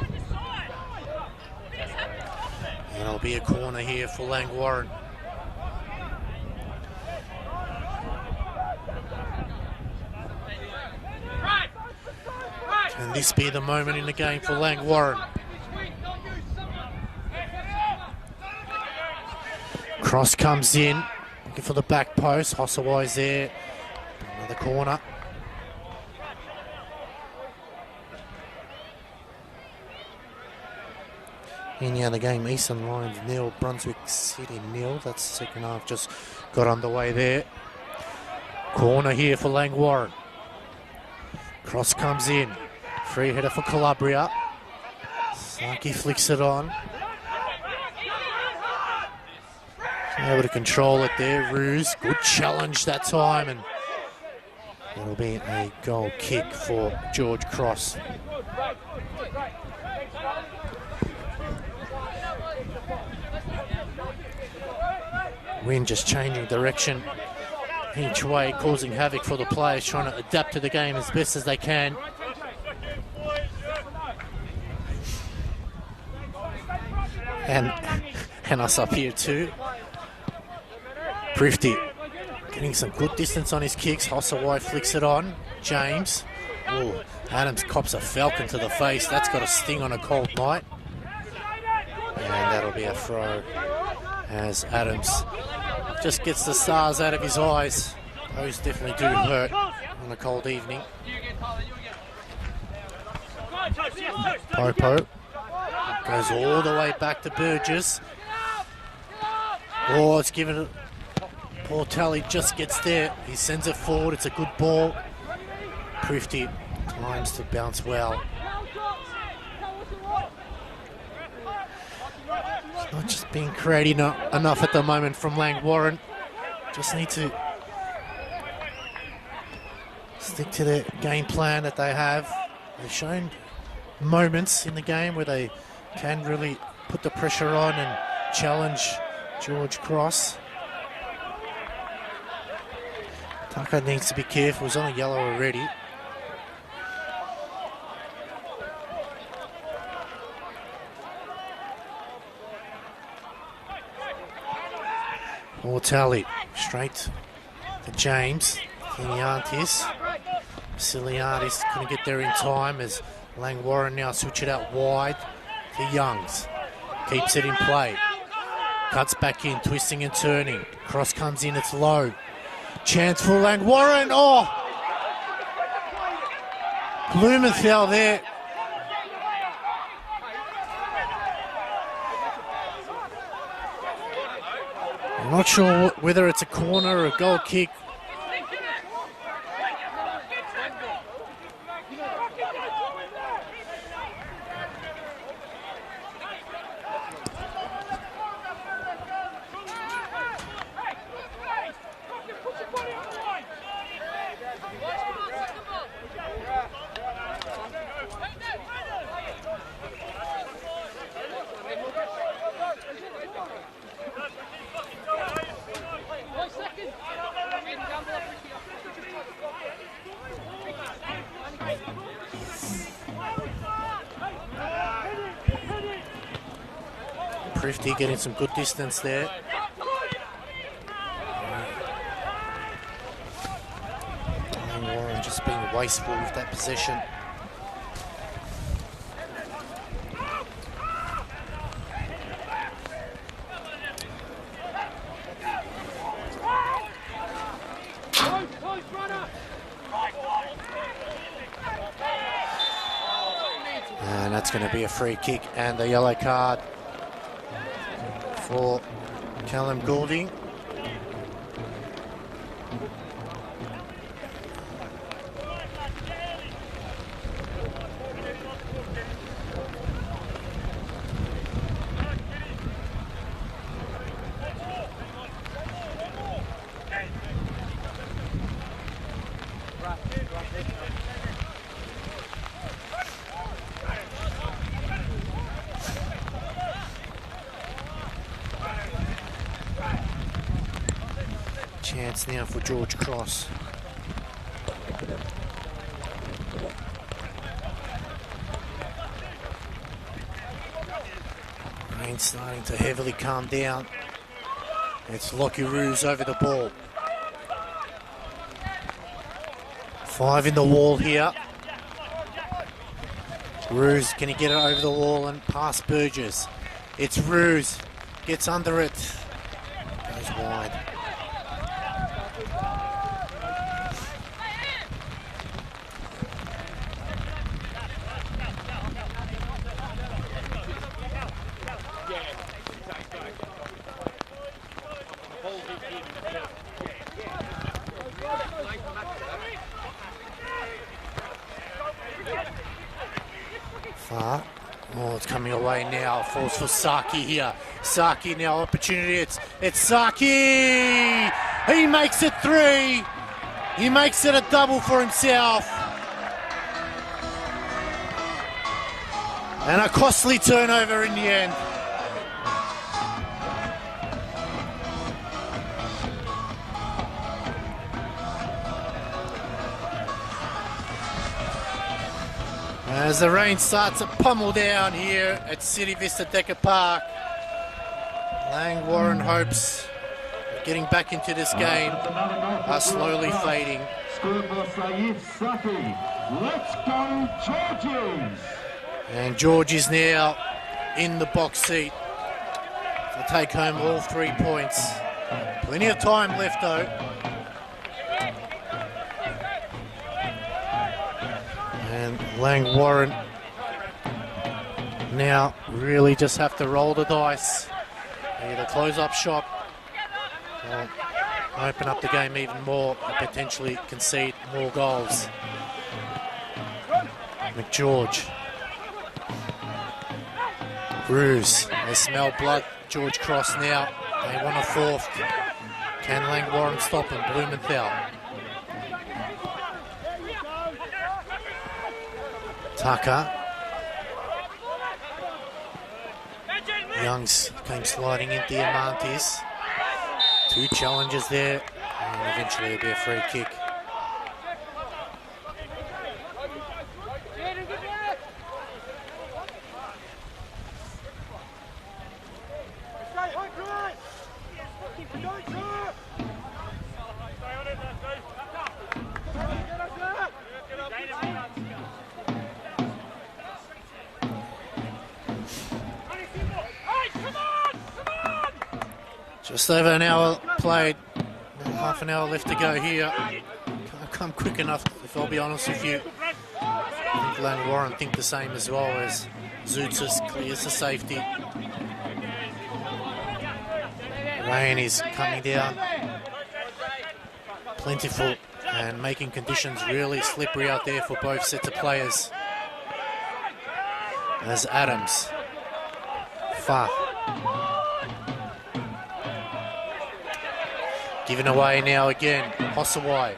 And it'll be a corner here for Langwarrin. Can this be the moment in the game for Langwarrin? Cross comes in, looking for the back post. Hossaway's there. Another corner. In the other game, Eastern Lions nil, Brunswick City nil. That's the second half just got underway there. Corner here for Langwarrin. Cross comes in. Free header for Calabria. Saki flicks it on. Able to control it there. Ruse, good challenge that time, and It'll be a goal kick for George Cross. Wind just changing direction each way, causing havoc for the players, trying to adapt to the game as best as they can. And us up here too. Prifty getting some good distance on his kicks. Hossaway flicks it on. James. Ooh, Adams cops a falcon to the face. That's got a sting on a cold night. And that'll be a throw as Adams just gets the stars out of his eyes. Those definitely do hurt on a cold evening. Popo goes all the way back to Burgess. Oh, it's given it. Poor Tally just gets there. He sends it forward. It's a good ball. Prifty times to bounce well. It's not just being creative enough at the moment from Langwarrin. Just need to stick to the game plan that they have. They've shown moments in the game where they can really put the pressure on and challenge George Cross. Tucker needs to be careful. He's on a yellow already. Tally straight to James. Kiniantis. Siliantis couldn't get there in time as Langwarrin now switch it out wide to Youngs. Keeps it in play. Cuts back in, twisting and turning. Cross comes in, it's low. Chance for Langwarrin. Oh! Blumenthal there. I'm not sure whether it's a corner or a goal kick. Prifty getting some good distance there. Langwarrin just being wasteful with that possession. And that's going to be a free kick and the yellow card for Callum Goulding. Chance now for George Cross. Rain starting to heavily calm down. It's Lockie Roos over the ball. 5 in the wall here. Roos, can he get it over the wall and past Burgess? It's Roos, gets under it, goes wide. Far. Oh, it's coming away now. Falls for Saki here. Saki now opportunity. It's Saki. He makes it 3. He makes it a double for himself. And a costly turnover in the end. As the rain starts to pummel down here at City Vista Decker Park, Langwarrin hopes of getting back into this game are slowly fading. Let's go, Georgies! And George is now in the box seat to take home all 3 points. Plenty of time left though. And Langwarrin now really just have to roll the dice. Either close up shop or open up the game even more and potentially concede more goals. McGeorge. Bruce, they smell blood. George Cross now. They want a fourth. Can Langwarrin stop him? Blumenthal. Tucker. Youngs came sliding in Diamantis. 2 challenges there, and eventually it'll be a free kick. Just over an hour played, half an hour left to go here. Can't come quick enough, if I'll be honest with you. I think Langwarrin think the same as well, as Zoutsis clears the safety. Rain is coming down. Plentiful and making conditions really slippery out there for both sets of players. As Adams. Far. Given away now again. Hossaway.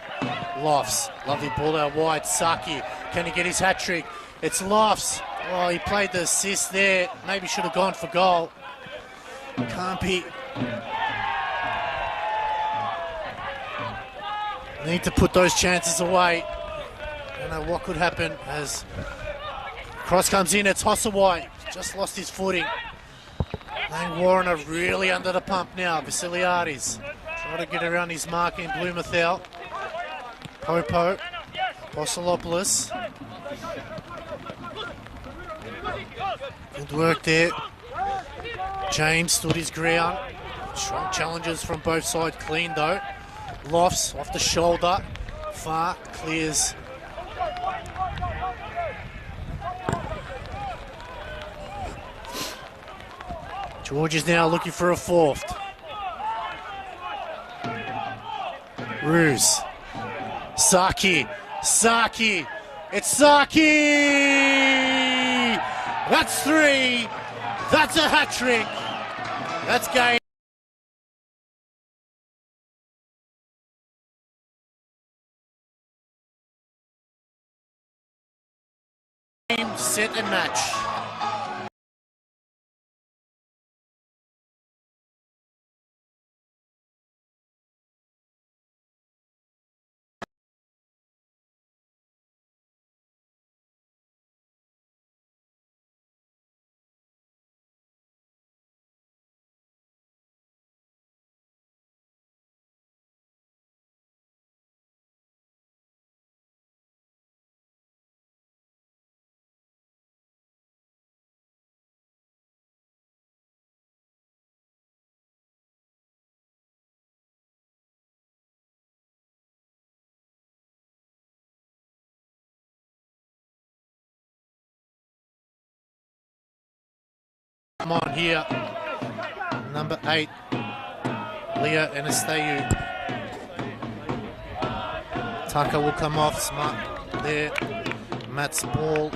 Lofts. Lovely ball out wide. Saki. Can he get his hat trick? It's Lofts. Oh, he played the assist there. Maybe should have gone for goal. Can't be. Need to put those chances away. I don't know what could happen as cross comes in. It's Hossaway. Just lost his footing. Langwarrin are really under the pump now. Vasiliadis. Try to get around his mark in Blumenthal. Popo. Bossilopoulos. Good work there. James stood his ground. Strong challenges from both sides. Clean though. Lofts off the shoulder. Far clears. George is now looking for a fourth. Ruse. Saki. Saki. It's Saki! That's 3. That's a hat trick. That's game. Set and match. Come on here, number 8, Leah Anastasiou. Tucker will come off, smart there. Matt's ball.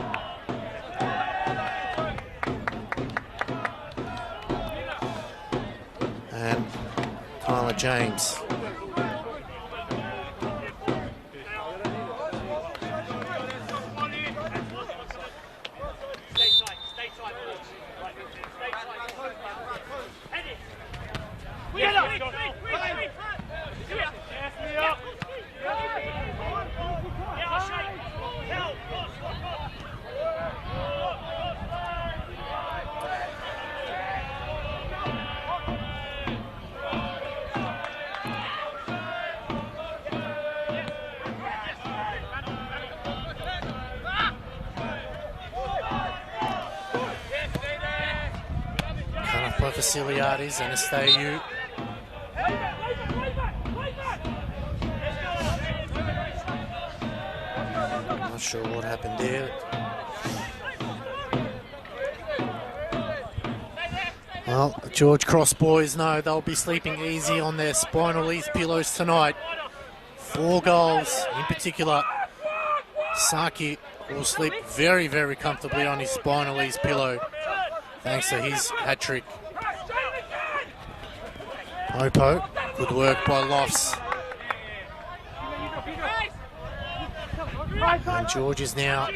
And Tyler James. by Viciliades and Esteu. Not sure what happened there. Well, George Cross boys know they'll be sleeping easy on their spinal ease pillows tonight. 4 goals in particular. Saki will sleep very, very comfortably on his spinal ease pillow thanks to his hat-trick. Popo, good work by Lofts. And George is now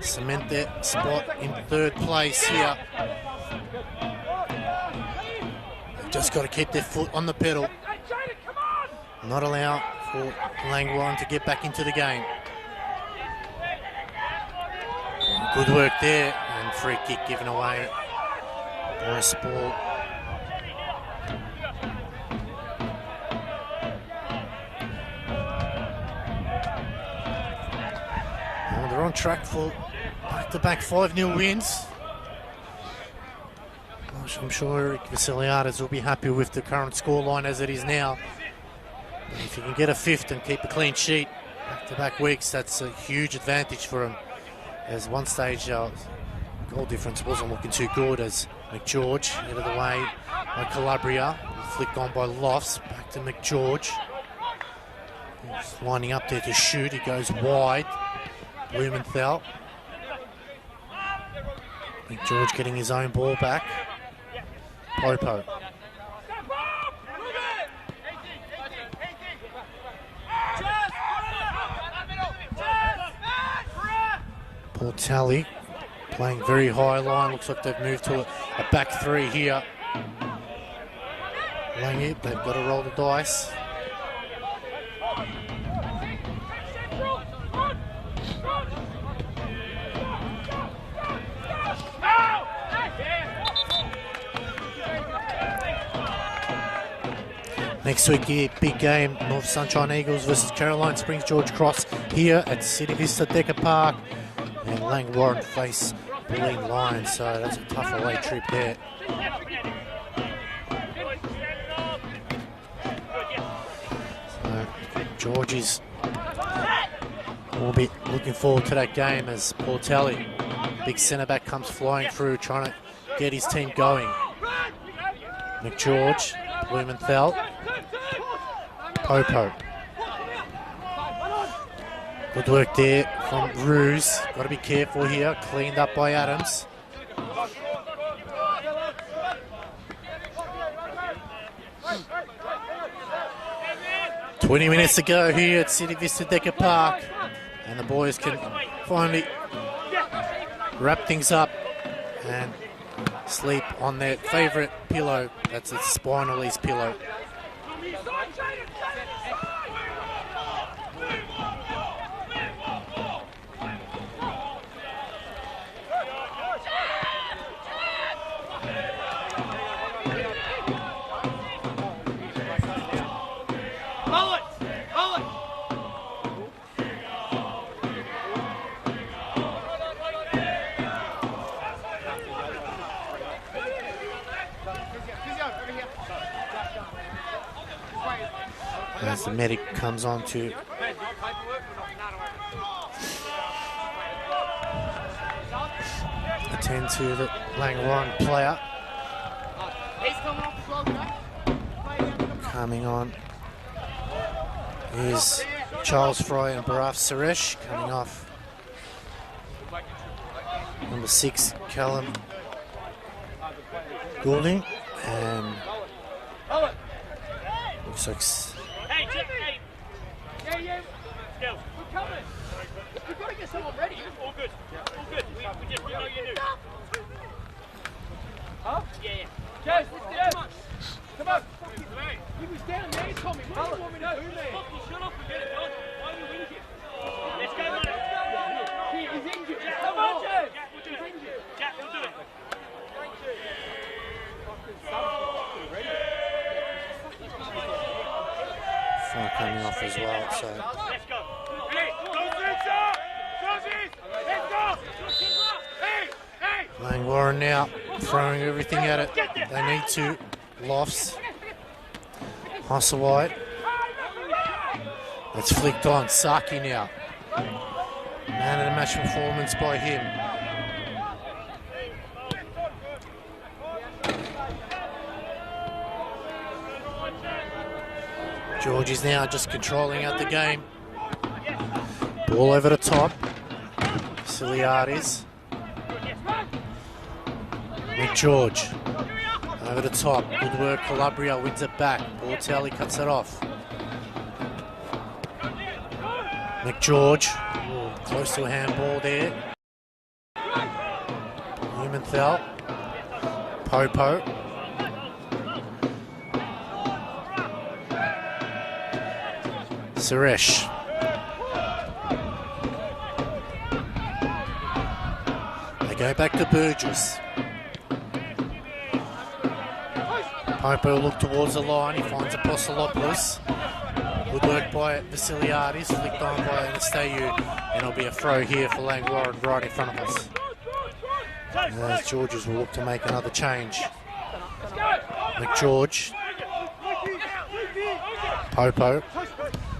cement their spot in 3rd place here. They've just got to keep their foot on the pedal. Not allow for Langwarrin to get back into the game. Good work there, and free kick given away by Sport. Well, they're on track for back-to-back 5-0 wins. I'm sure Eric Viciliades will be happy with the current scoreline as it is now. But if you can get a 5th and keep a clean sheet back-to-back weeks, that's a huge advantage for him. As one stage, goal difference wasn't looking too good as McGeorge headed away by Calabria. Flicked on by Lofts, back to McGeorge. He's lining up there to shoot, he goes wide. Blumenthal. McGeorge getting his own ball back. Popo. Portelli playing very high line. Looks like they've moved to a back 3 here. Langy, they've got to roll the dice. Next week here, big game, North Sunshine Eagles versus Caroline Springs George Cross here at City Vista Decker Park. And Langwarrin face Bulleen Lions, so that's a tough away trip there. So George is will be looking forward to that game as Portelli, big centre back, comes flying through trying to get his team going. McGeorge, Blumenthal, Popo. Good work there from Ruse. Got to be careful here. Cleaned up by Adams. "20 minutes to go here at City Vista Decker Park, and the boys can finally wrap things up and sleep on their favourite pillow. That's a spinal ease pillow. As the medic comes on to attend to the Langwarrin player. Coming on is Charles Fry and Baraf Suresh, coming off number 6 Callum Goulding, and looks like We're coming. We've got to get someone ready. All good. All good. We know you do. Huh? Yeah. Jez, come on. He was down there, Tommy. What do you want me to do, man? Shut up and get it done. Why don't we win it? Let's go, mate. He's injured. Come on, Jez. We'll do it. Jack, we'll do it. Fry coming off as well, so Let's go. Hey, go, Let's go. Langwarrin now throwing everything at it. They need to. Lofts. Hossaway. It's flicked on. Saki now. Man of the match performance by him. George is now just controlling out the game. Ball over the top. Ciliatis. McGeorge. Over the top. Good work. Calabria wins it back. Bortelli cuts it off. McGeorge. Ooh, close to a handball there. Blumenthal. Popo. Suresh. They go back to Burgess. Popo look towards the line. He finds Apostolopoulos. Good work by Vasiliadis. Flicked on by Anastasiou. And it'll be a throw here for Langwarrin right in front of us. And as Georges will look to make another change. McGeorge. Popo.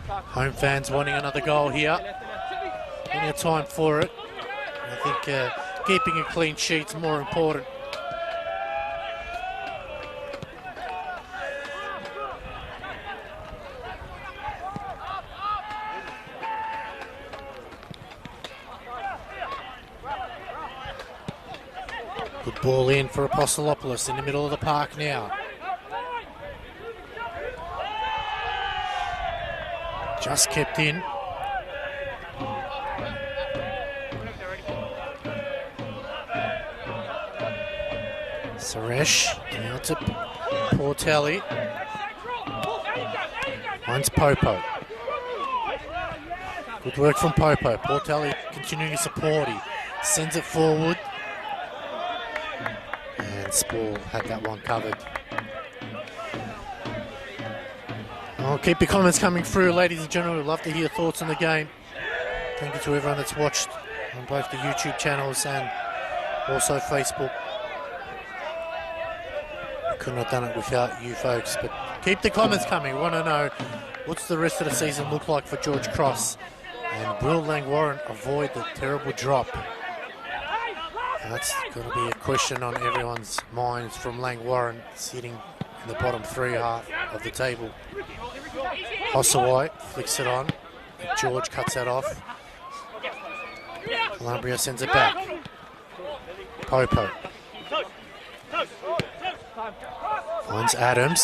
Home fans wanting another goal here. Plenty of time for it. I think keeping a clean sheet's more important. Good ball in for Apostolopoulos in the middle of the park now. Just kept in. Suresh down to Portelli. Finds Popo. Good work from Popo. Portelli continuing to support. He sends it forward. And Spall had that one covered. I'll keep your comments coming through, ladies and gentlemen. We'd love to hear your thoughts on the game. Thank you to everyone that's watched on both the YouTube channels and also Facebook. I couldn't have done it without you folks, but keep the comments coming. We want to know what's the rest of the season look like for George Cross, and will Langwarrin avoid the terrible drop? And that's going to be a question on everyone's minds from Langwarrin, sitting in the bottom three half of the table. Hossaway flicks it on. George cuts that off. Calabria sends it back. Popo. Finds Adams.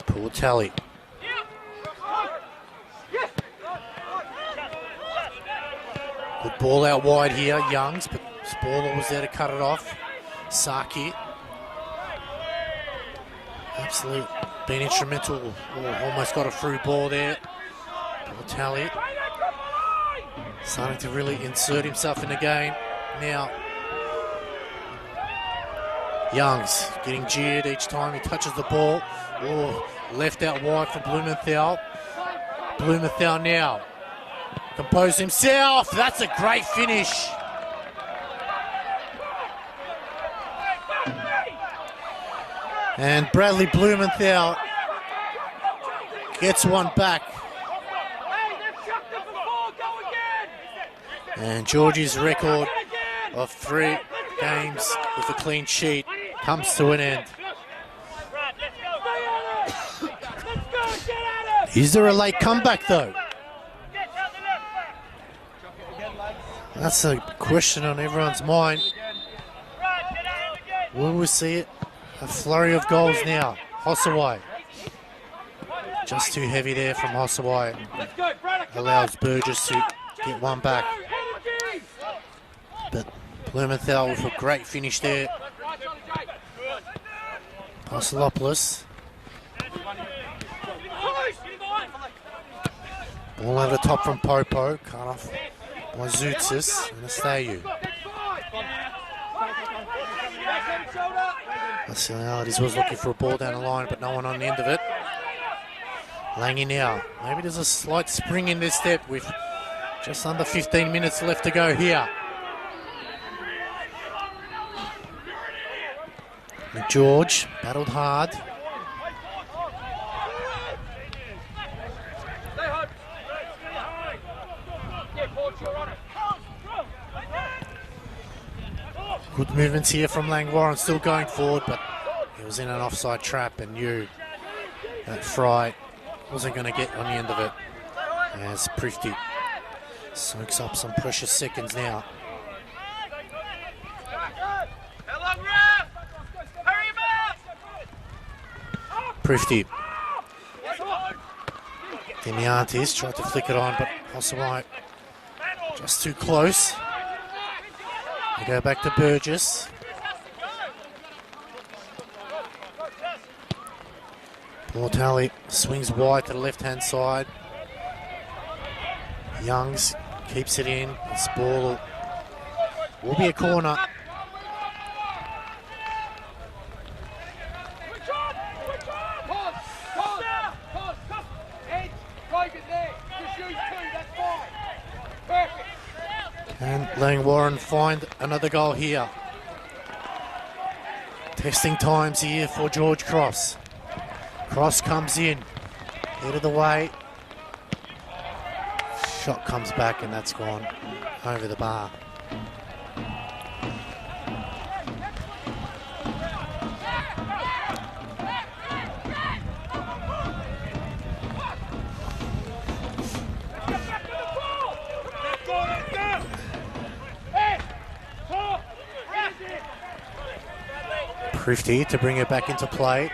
Portelli. Good ball out wide here, Youngs, but Spaller was there to cut it off. Saki. Absolute been instrumental. Almost got a through ball there. Portelli starting to really insert himself in the game now. Youngs getting jeered each time he touches the ball. Oh, left out wide for Blumenthal. Blumenthal now compose himself. That's a great finish. And Bradley Blumenthal gets one back. And Georgie's record of 3 games with a clean sheet comes to an end. Is there a late comeback though? That's a question on everyone's mind. Will we see it? A flurry of goals now. Hossaway. Just too heavy there from Hossaway. Allows Burgess to get one back. But Blumenthal with a great finish there. Apostolopoulos. Ball over the top from Popo. Cut off by Zoutsis. Anastasiou. Vasiliadis was looking for a ball down the line, but no one on the end of it. Langy now. Maybe there's a slight spring in this step with just under 15 minutes left to go here. George battled hard. Good movements here from Langwarrin, still going forward, but he was in an offside trap and knew that Fry wasn't going to get on the end of it. As Prifty soaks up some precious seconds now. Prifty. Demiantis tried to flick it on, but Hossaway just too close. They go back to Burgess. Mortali swings wide to the left-hand side. Youngs keeps it in. This ball will be a corner. And Langwarrin find another goal here. Testing times here for George Cross. Cross comes in, head of the way. Shot comes back and that's gone over the bar. Prifty to bring it back into play.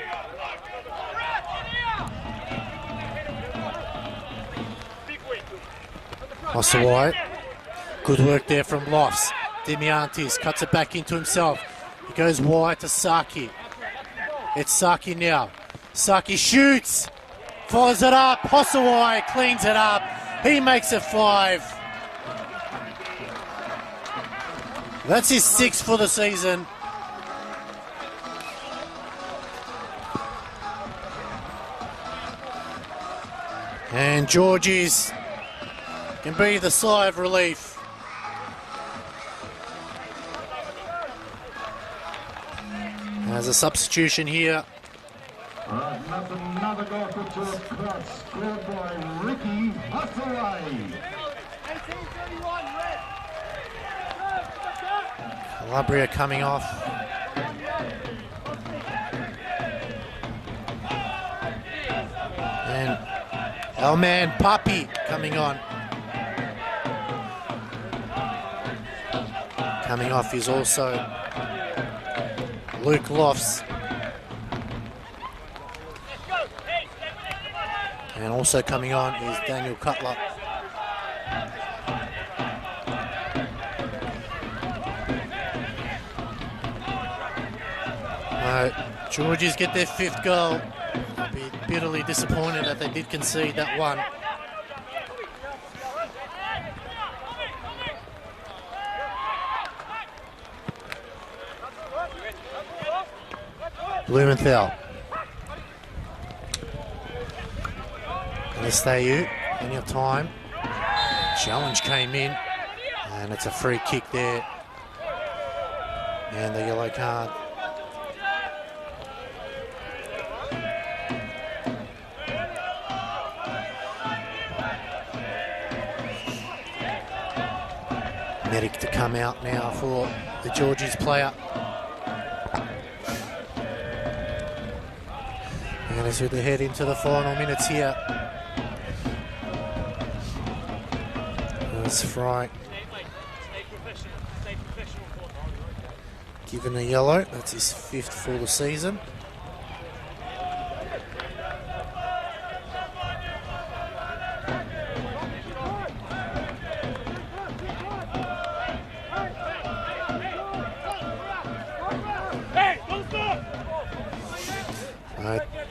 Hossaway. Good work there from Lofts. Demiantis cuts it back into himself. He goes wide to Saki. It's Saki now. Saki shoots. Follows it up. Hossaway cleans it up. He makes it 5. That's his 6th for the season. And Georgies can breathe a sigh of relief. There's a substitution here. That's another goal for George Cross, scored by Ricky Hossaway. Calabria coming off. And our man Papi coming on. Coming off is also Luke Lofts. And also coming on is Daniel Cutler. Georgies get their 5th goal. I'll be bitterly disappointed that they did concede that one. Blumenthal. Anastasiou, plenty of time. Challenge came in, and it's a free kick there. And the yellow card. Medic to come out now for the Georgies player. And as we head into the final minutes here. That's Fry. Given a yellow, that's his 5th for the season.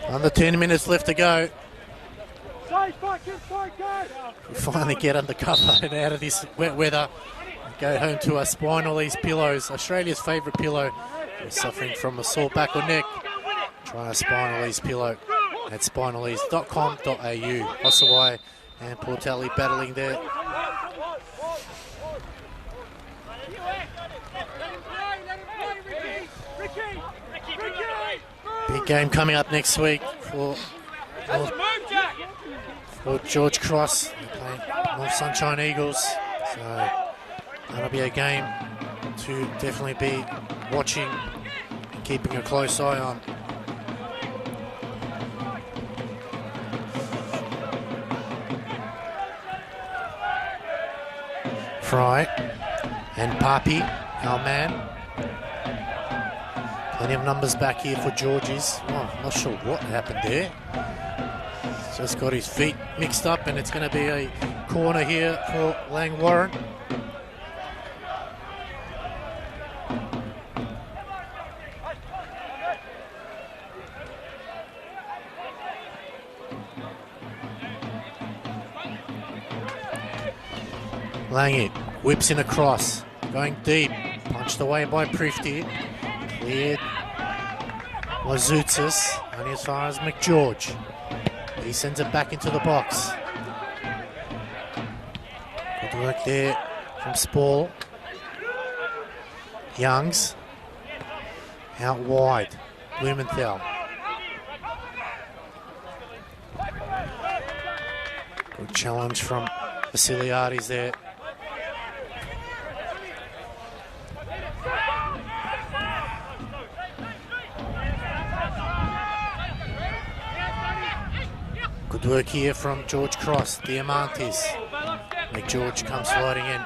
Under 10 minutes left to go. We finally get under cover and out of this wet weather. Go home to our Spinal Ease pillows, Australia's favourite pillow. We're suffering from a sore back or neck. Try a Spinal Ease pillow at spinalease.com.au. Hossaway and Portelli battling there. Ricky! Big game coming up next week for George Cross. They're playing North Sunshine Eagles. So that'll be a game to definitely be watching and keeping a close eye on. Fry and Papi, our man. Plenty of numbers back here for Georges. Oh, not sure what happened there. Just got his feet mixed up, and it's going to be a corner here for Langwarrin. Langy whips in across, going deep, punched away by Prifty, cleared was Zoutsis, only as far as McGeorge. He sends it back into the box. Good work there from Spall. Youngs out wide, Blumenthal. Good challenge from Vasiliades there. Good work here from George Cross, Diamantis. McGeorge comes sliding in.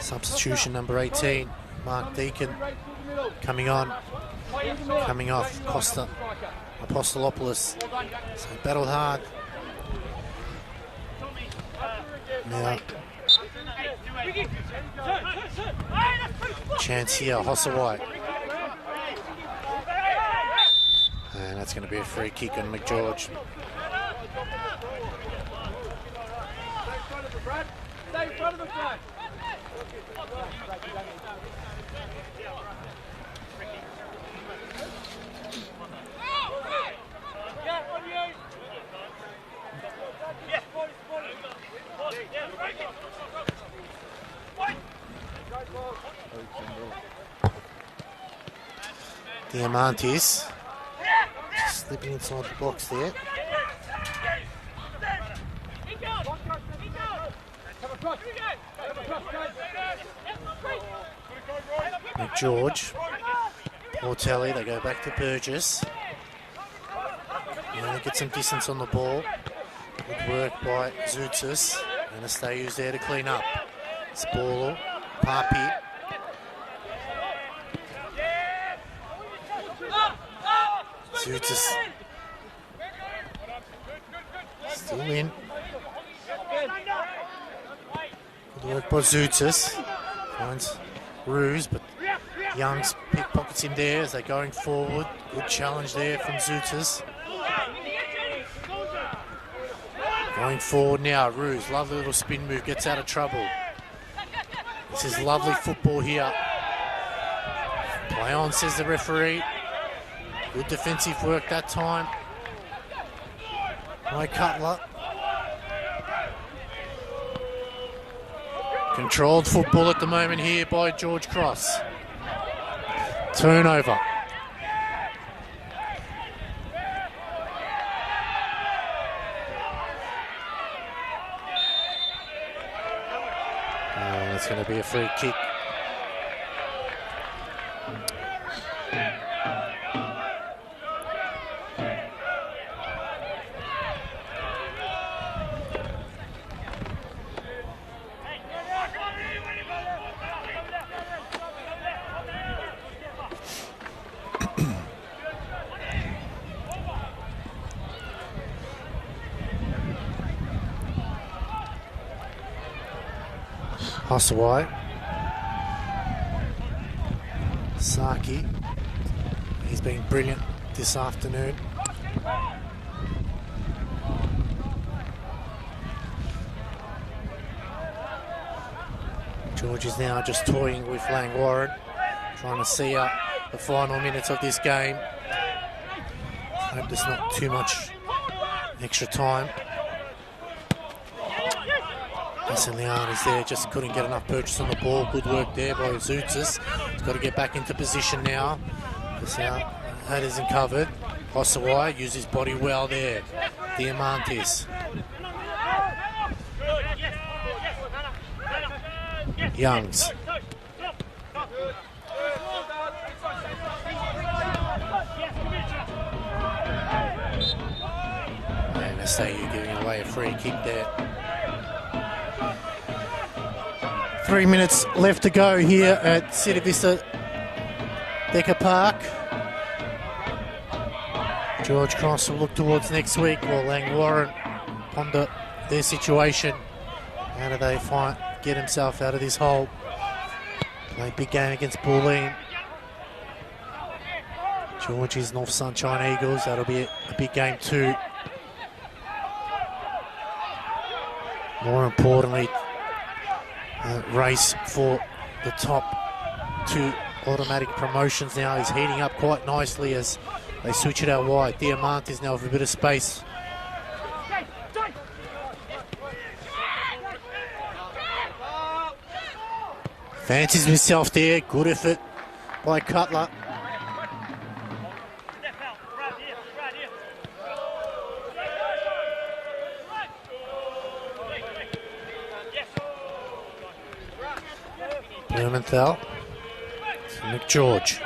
Substitution number 18, Mark Deacon coming on, coming off Costa Apostolopoulos. So battled hard. Now, chance here, Hossaway. And that's going to be a free kick on McGeorge. Stay in front of the flag. Diamantis slipping inside the box there. McGeorge, Portelli, they go back to Burgess. Now they get some distance on the ball. Good work by Zoutsis. Anastasiou's there to clean up. Spall, Papi. Zoutsis still in. Good work by Zoutsis. Finds Ruse, but Young's pickpockets him there as they're going forward. Good challenge there from Zoutsis. Going forward now, Ruse. Lovely little spin move, gets out of trouble. This is lovely football here. Play on, says the referee. Good defensive work that time. By Cutler. Controlled football at the moment here by George Cross. Turnover. It's going to be a free kick. Hossaway, Saki, he's been brilliant this afternoon. George is now just toying with Langwarrin, trying to see out the final minutes of this game. Hope there's not too much extra time. Vasiliades there, just couldn't get enough purchase on the ball. Good work there by Zoutsis. He's got to get back into position now. That isn't covered. Osawai uses his body well there. Diamantis. Youngs. And SAU giving away a free kick there. 3 minutes left to go here at City Vista Decker Park. George Cross will look towards next week while Langwarrin ponder their situation. How do they get himself out of this hole? Play big game against Bulleen. George's North Sunshine Eagles, that'll be a big game too. More importantly, race for the top 2 automatic promotions now is heating up quite nicely as they switch it out wide. Diamantis now with a bit of space. Fancies himself there, good effort by Cutler. Blumenthal to McGeorge.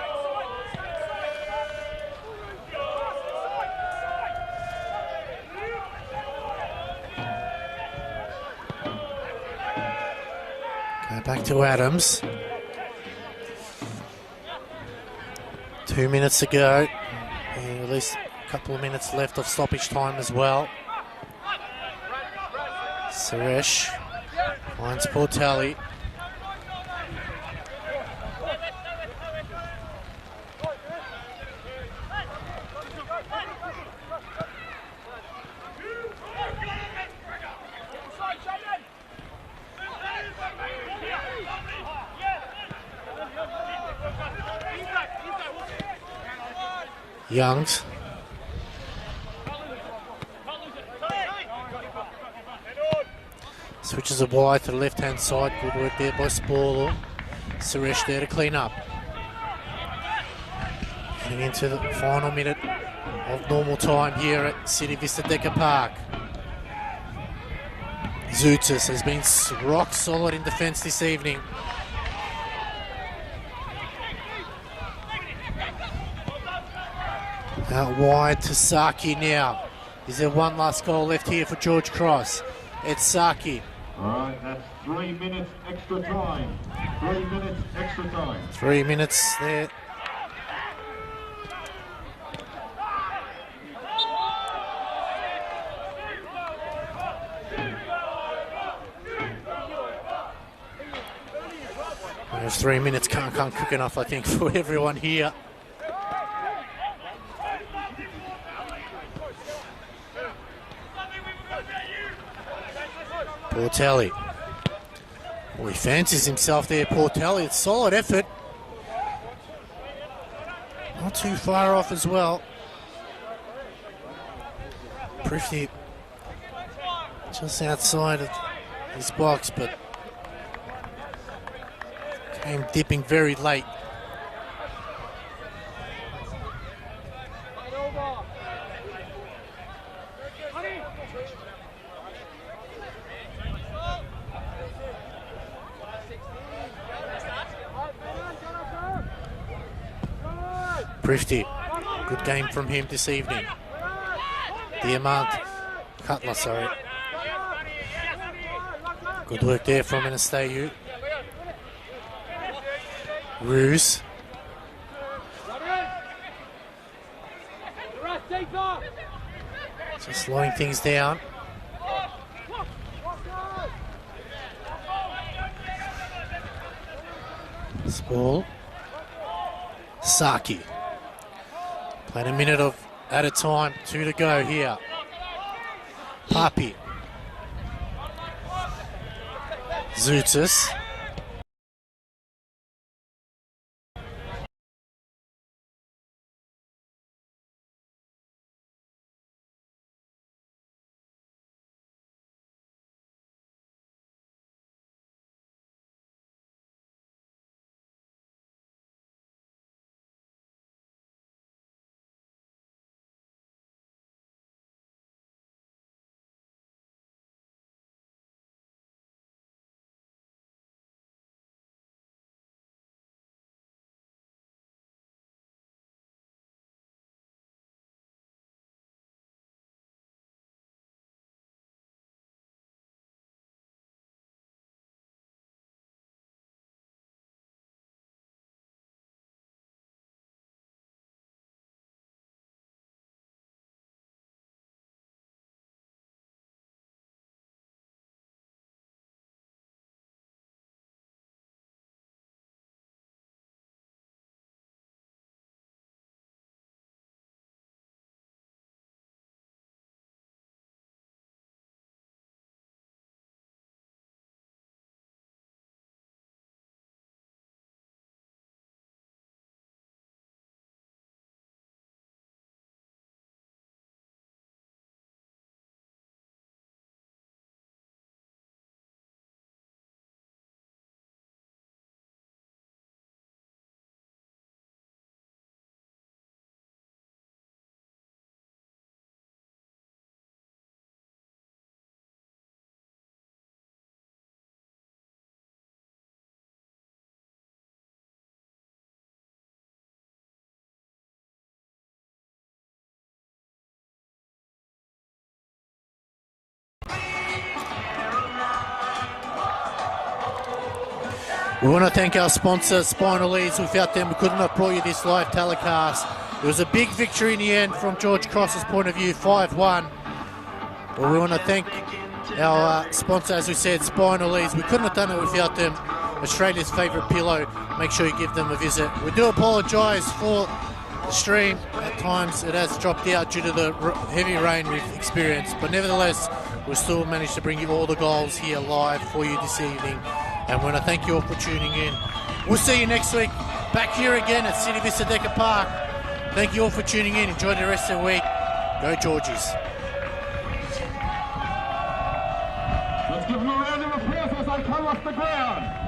Go back to Adams. 2 minutes to go. And at least a couple of minutes left of stoppage time as well. Suresh finds Portelli. Youngs. Switches it wide to the left-hand side. Good work there by Sporle. Suresh there to clean up. Getting into the final minute of normal time here at City Vista Decker Park. Zoutis has been rock solid in defence this evening. Out wide to Saki now. Is there one last goal left here for George Cross? It's Saki. All right, that's 3 minutes extra time. 3 minutes extra time. 3 minutes there. Those 3 minutes can't come quick enough, I think, for everyone here. Portelli. Oh, he fancies himself there, Portelli. It's solid effort. Not too far off as well. Prifty just outside of his box, but came dipping very late. Prifty, good game from him this evening. Cutler, sorry. Good work there from Anastasiou. Ruse. Just slowing things down. Spall. Saki. Playing a minute at a time, 2 to go here. Papi. Zoutis. We want to thank our sponsor, Spinal Leads. Without them, we couldn't have brought you this live telecast. It was a big victory in the end from George Cross's point of view, 5-1. Well, we want to thank our sponsor, as we said, Spinal Leads. We couldn't have done it without them. Australia's favourite pillow. Make sure you give them a visit. We do apologise for the stream. At times it has dropped out due to the heavy rain we've experienced, but nevertheless, we still managed to bring you all the goals here live for you this evening. And we want to thank you all for tuning in. We'll see you next week back here again at City Vista Decker Park. Thank you all for tuning in. Enjoy the rest of the week. Go Georgies. Let's give them a round of applause as they come off the ground.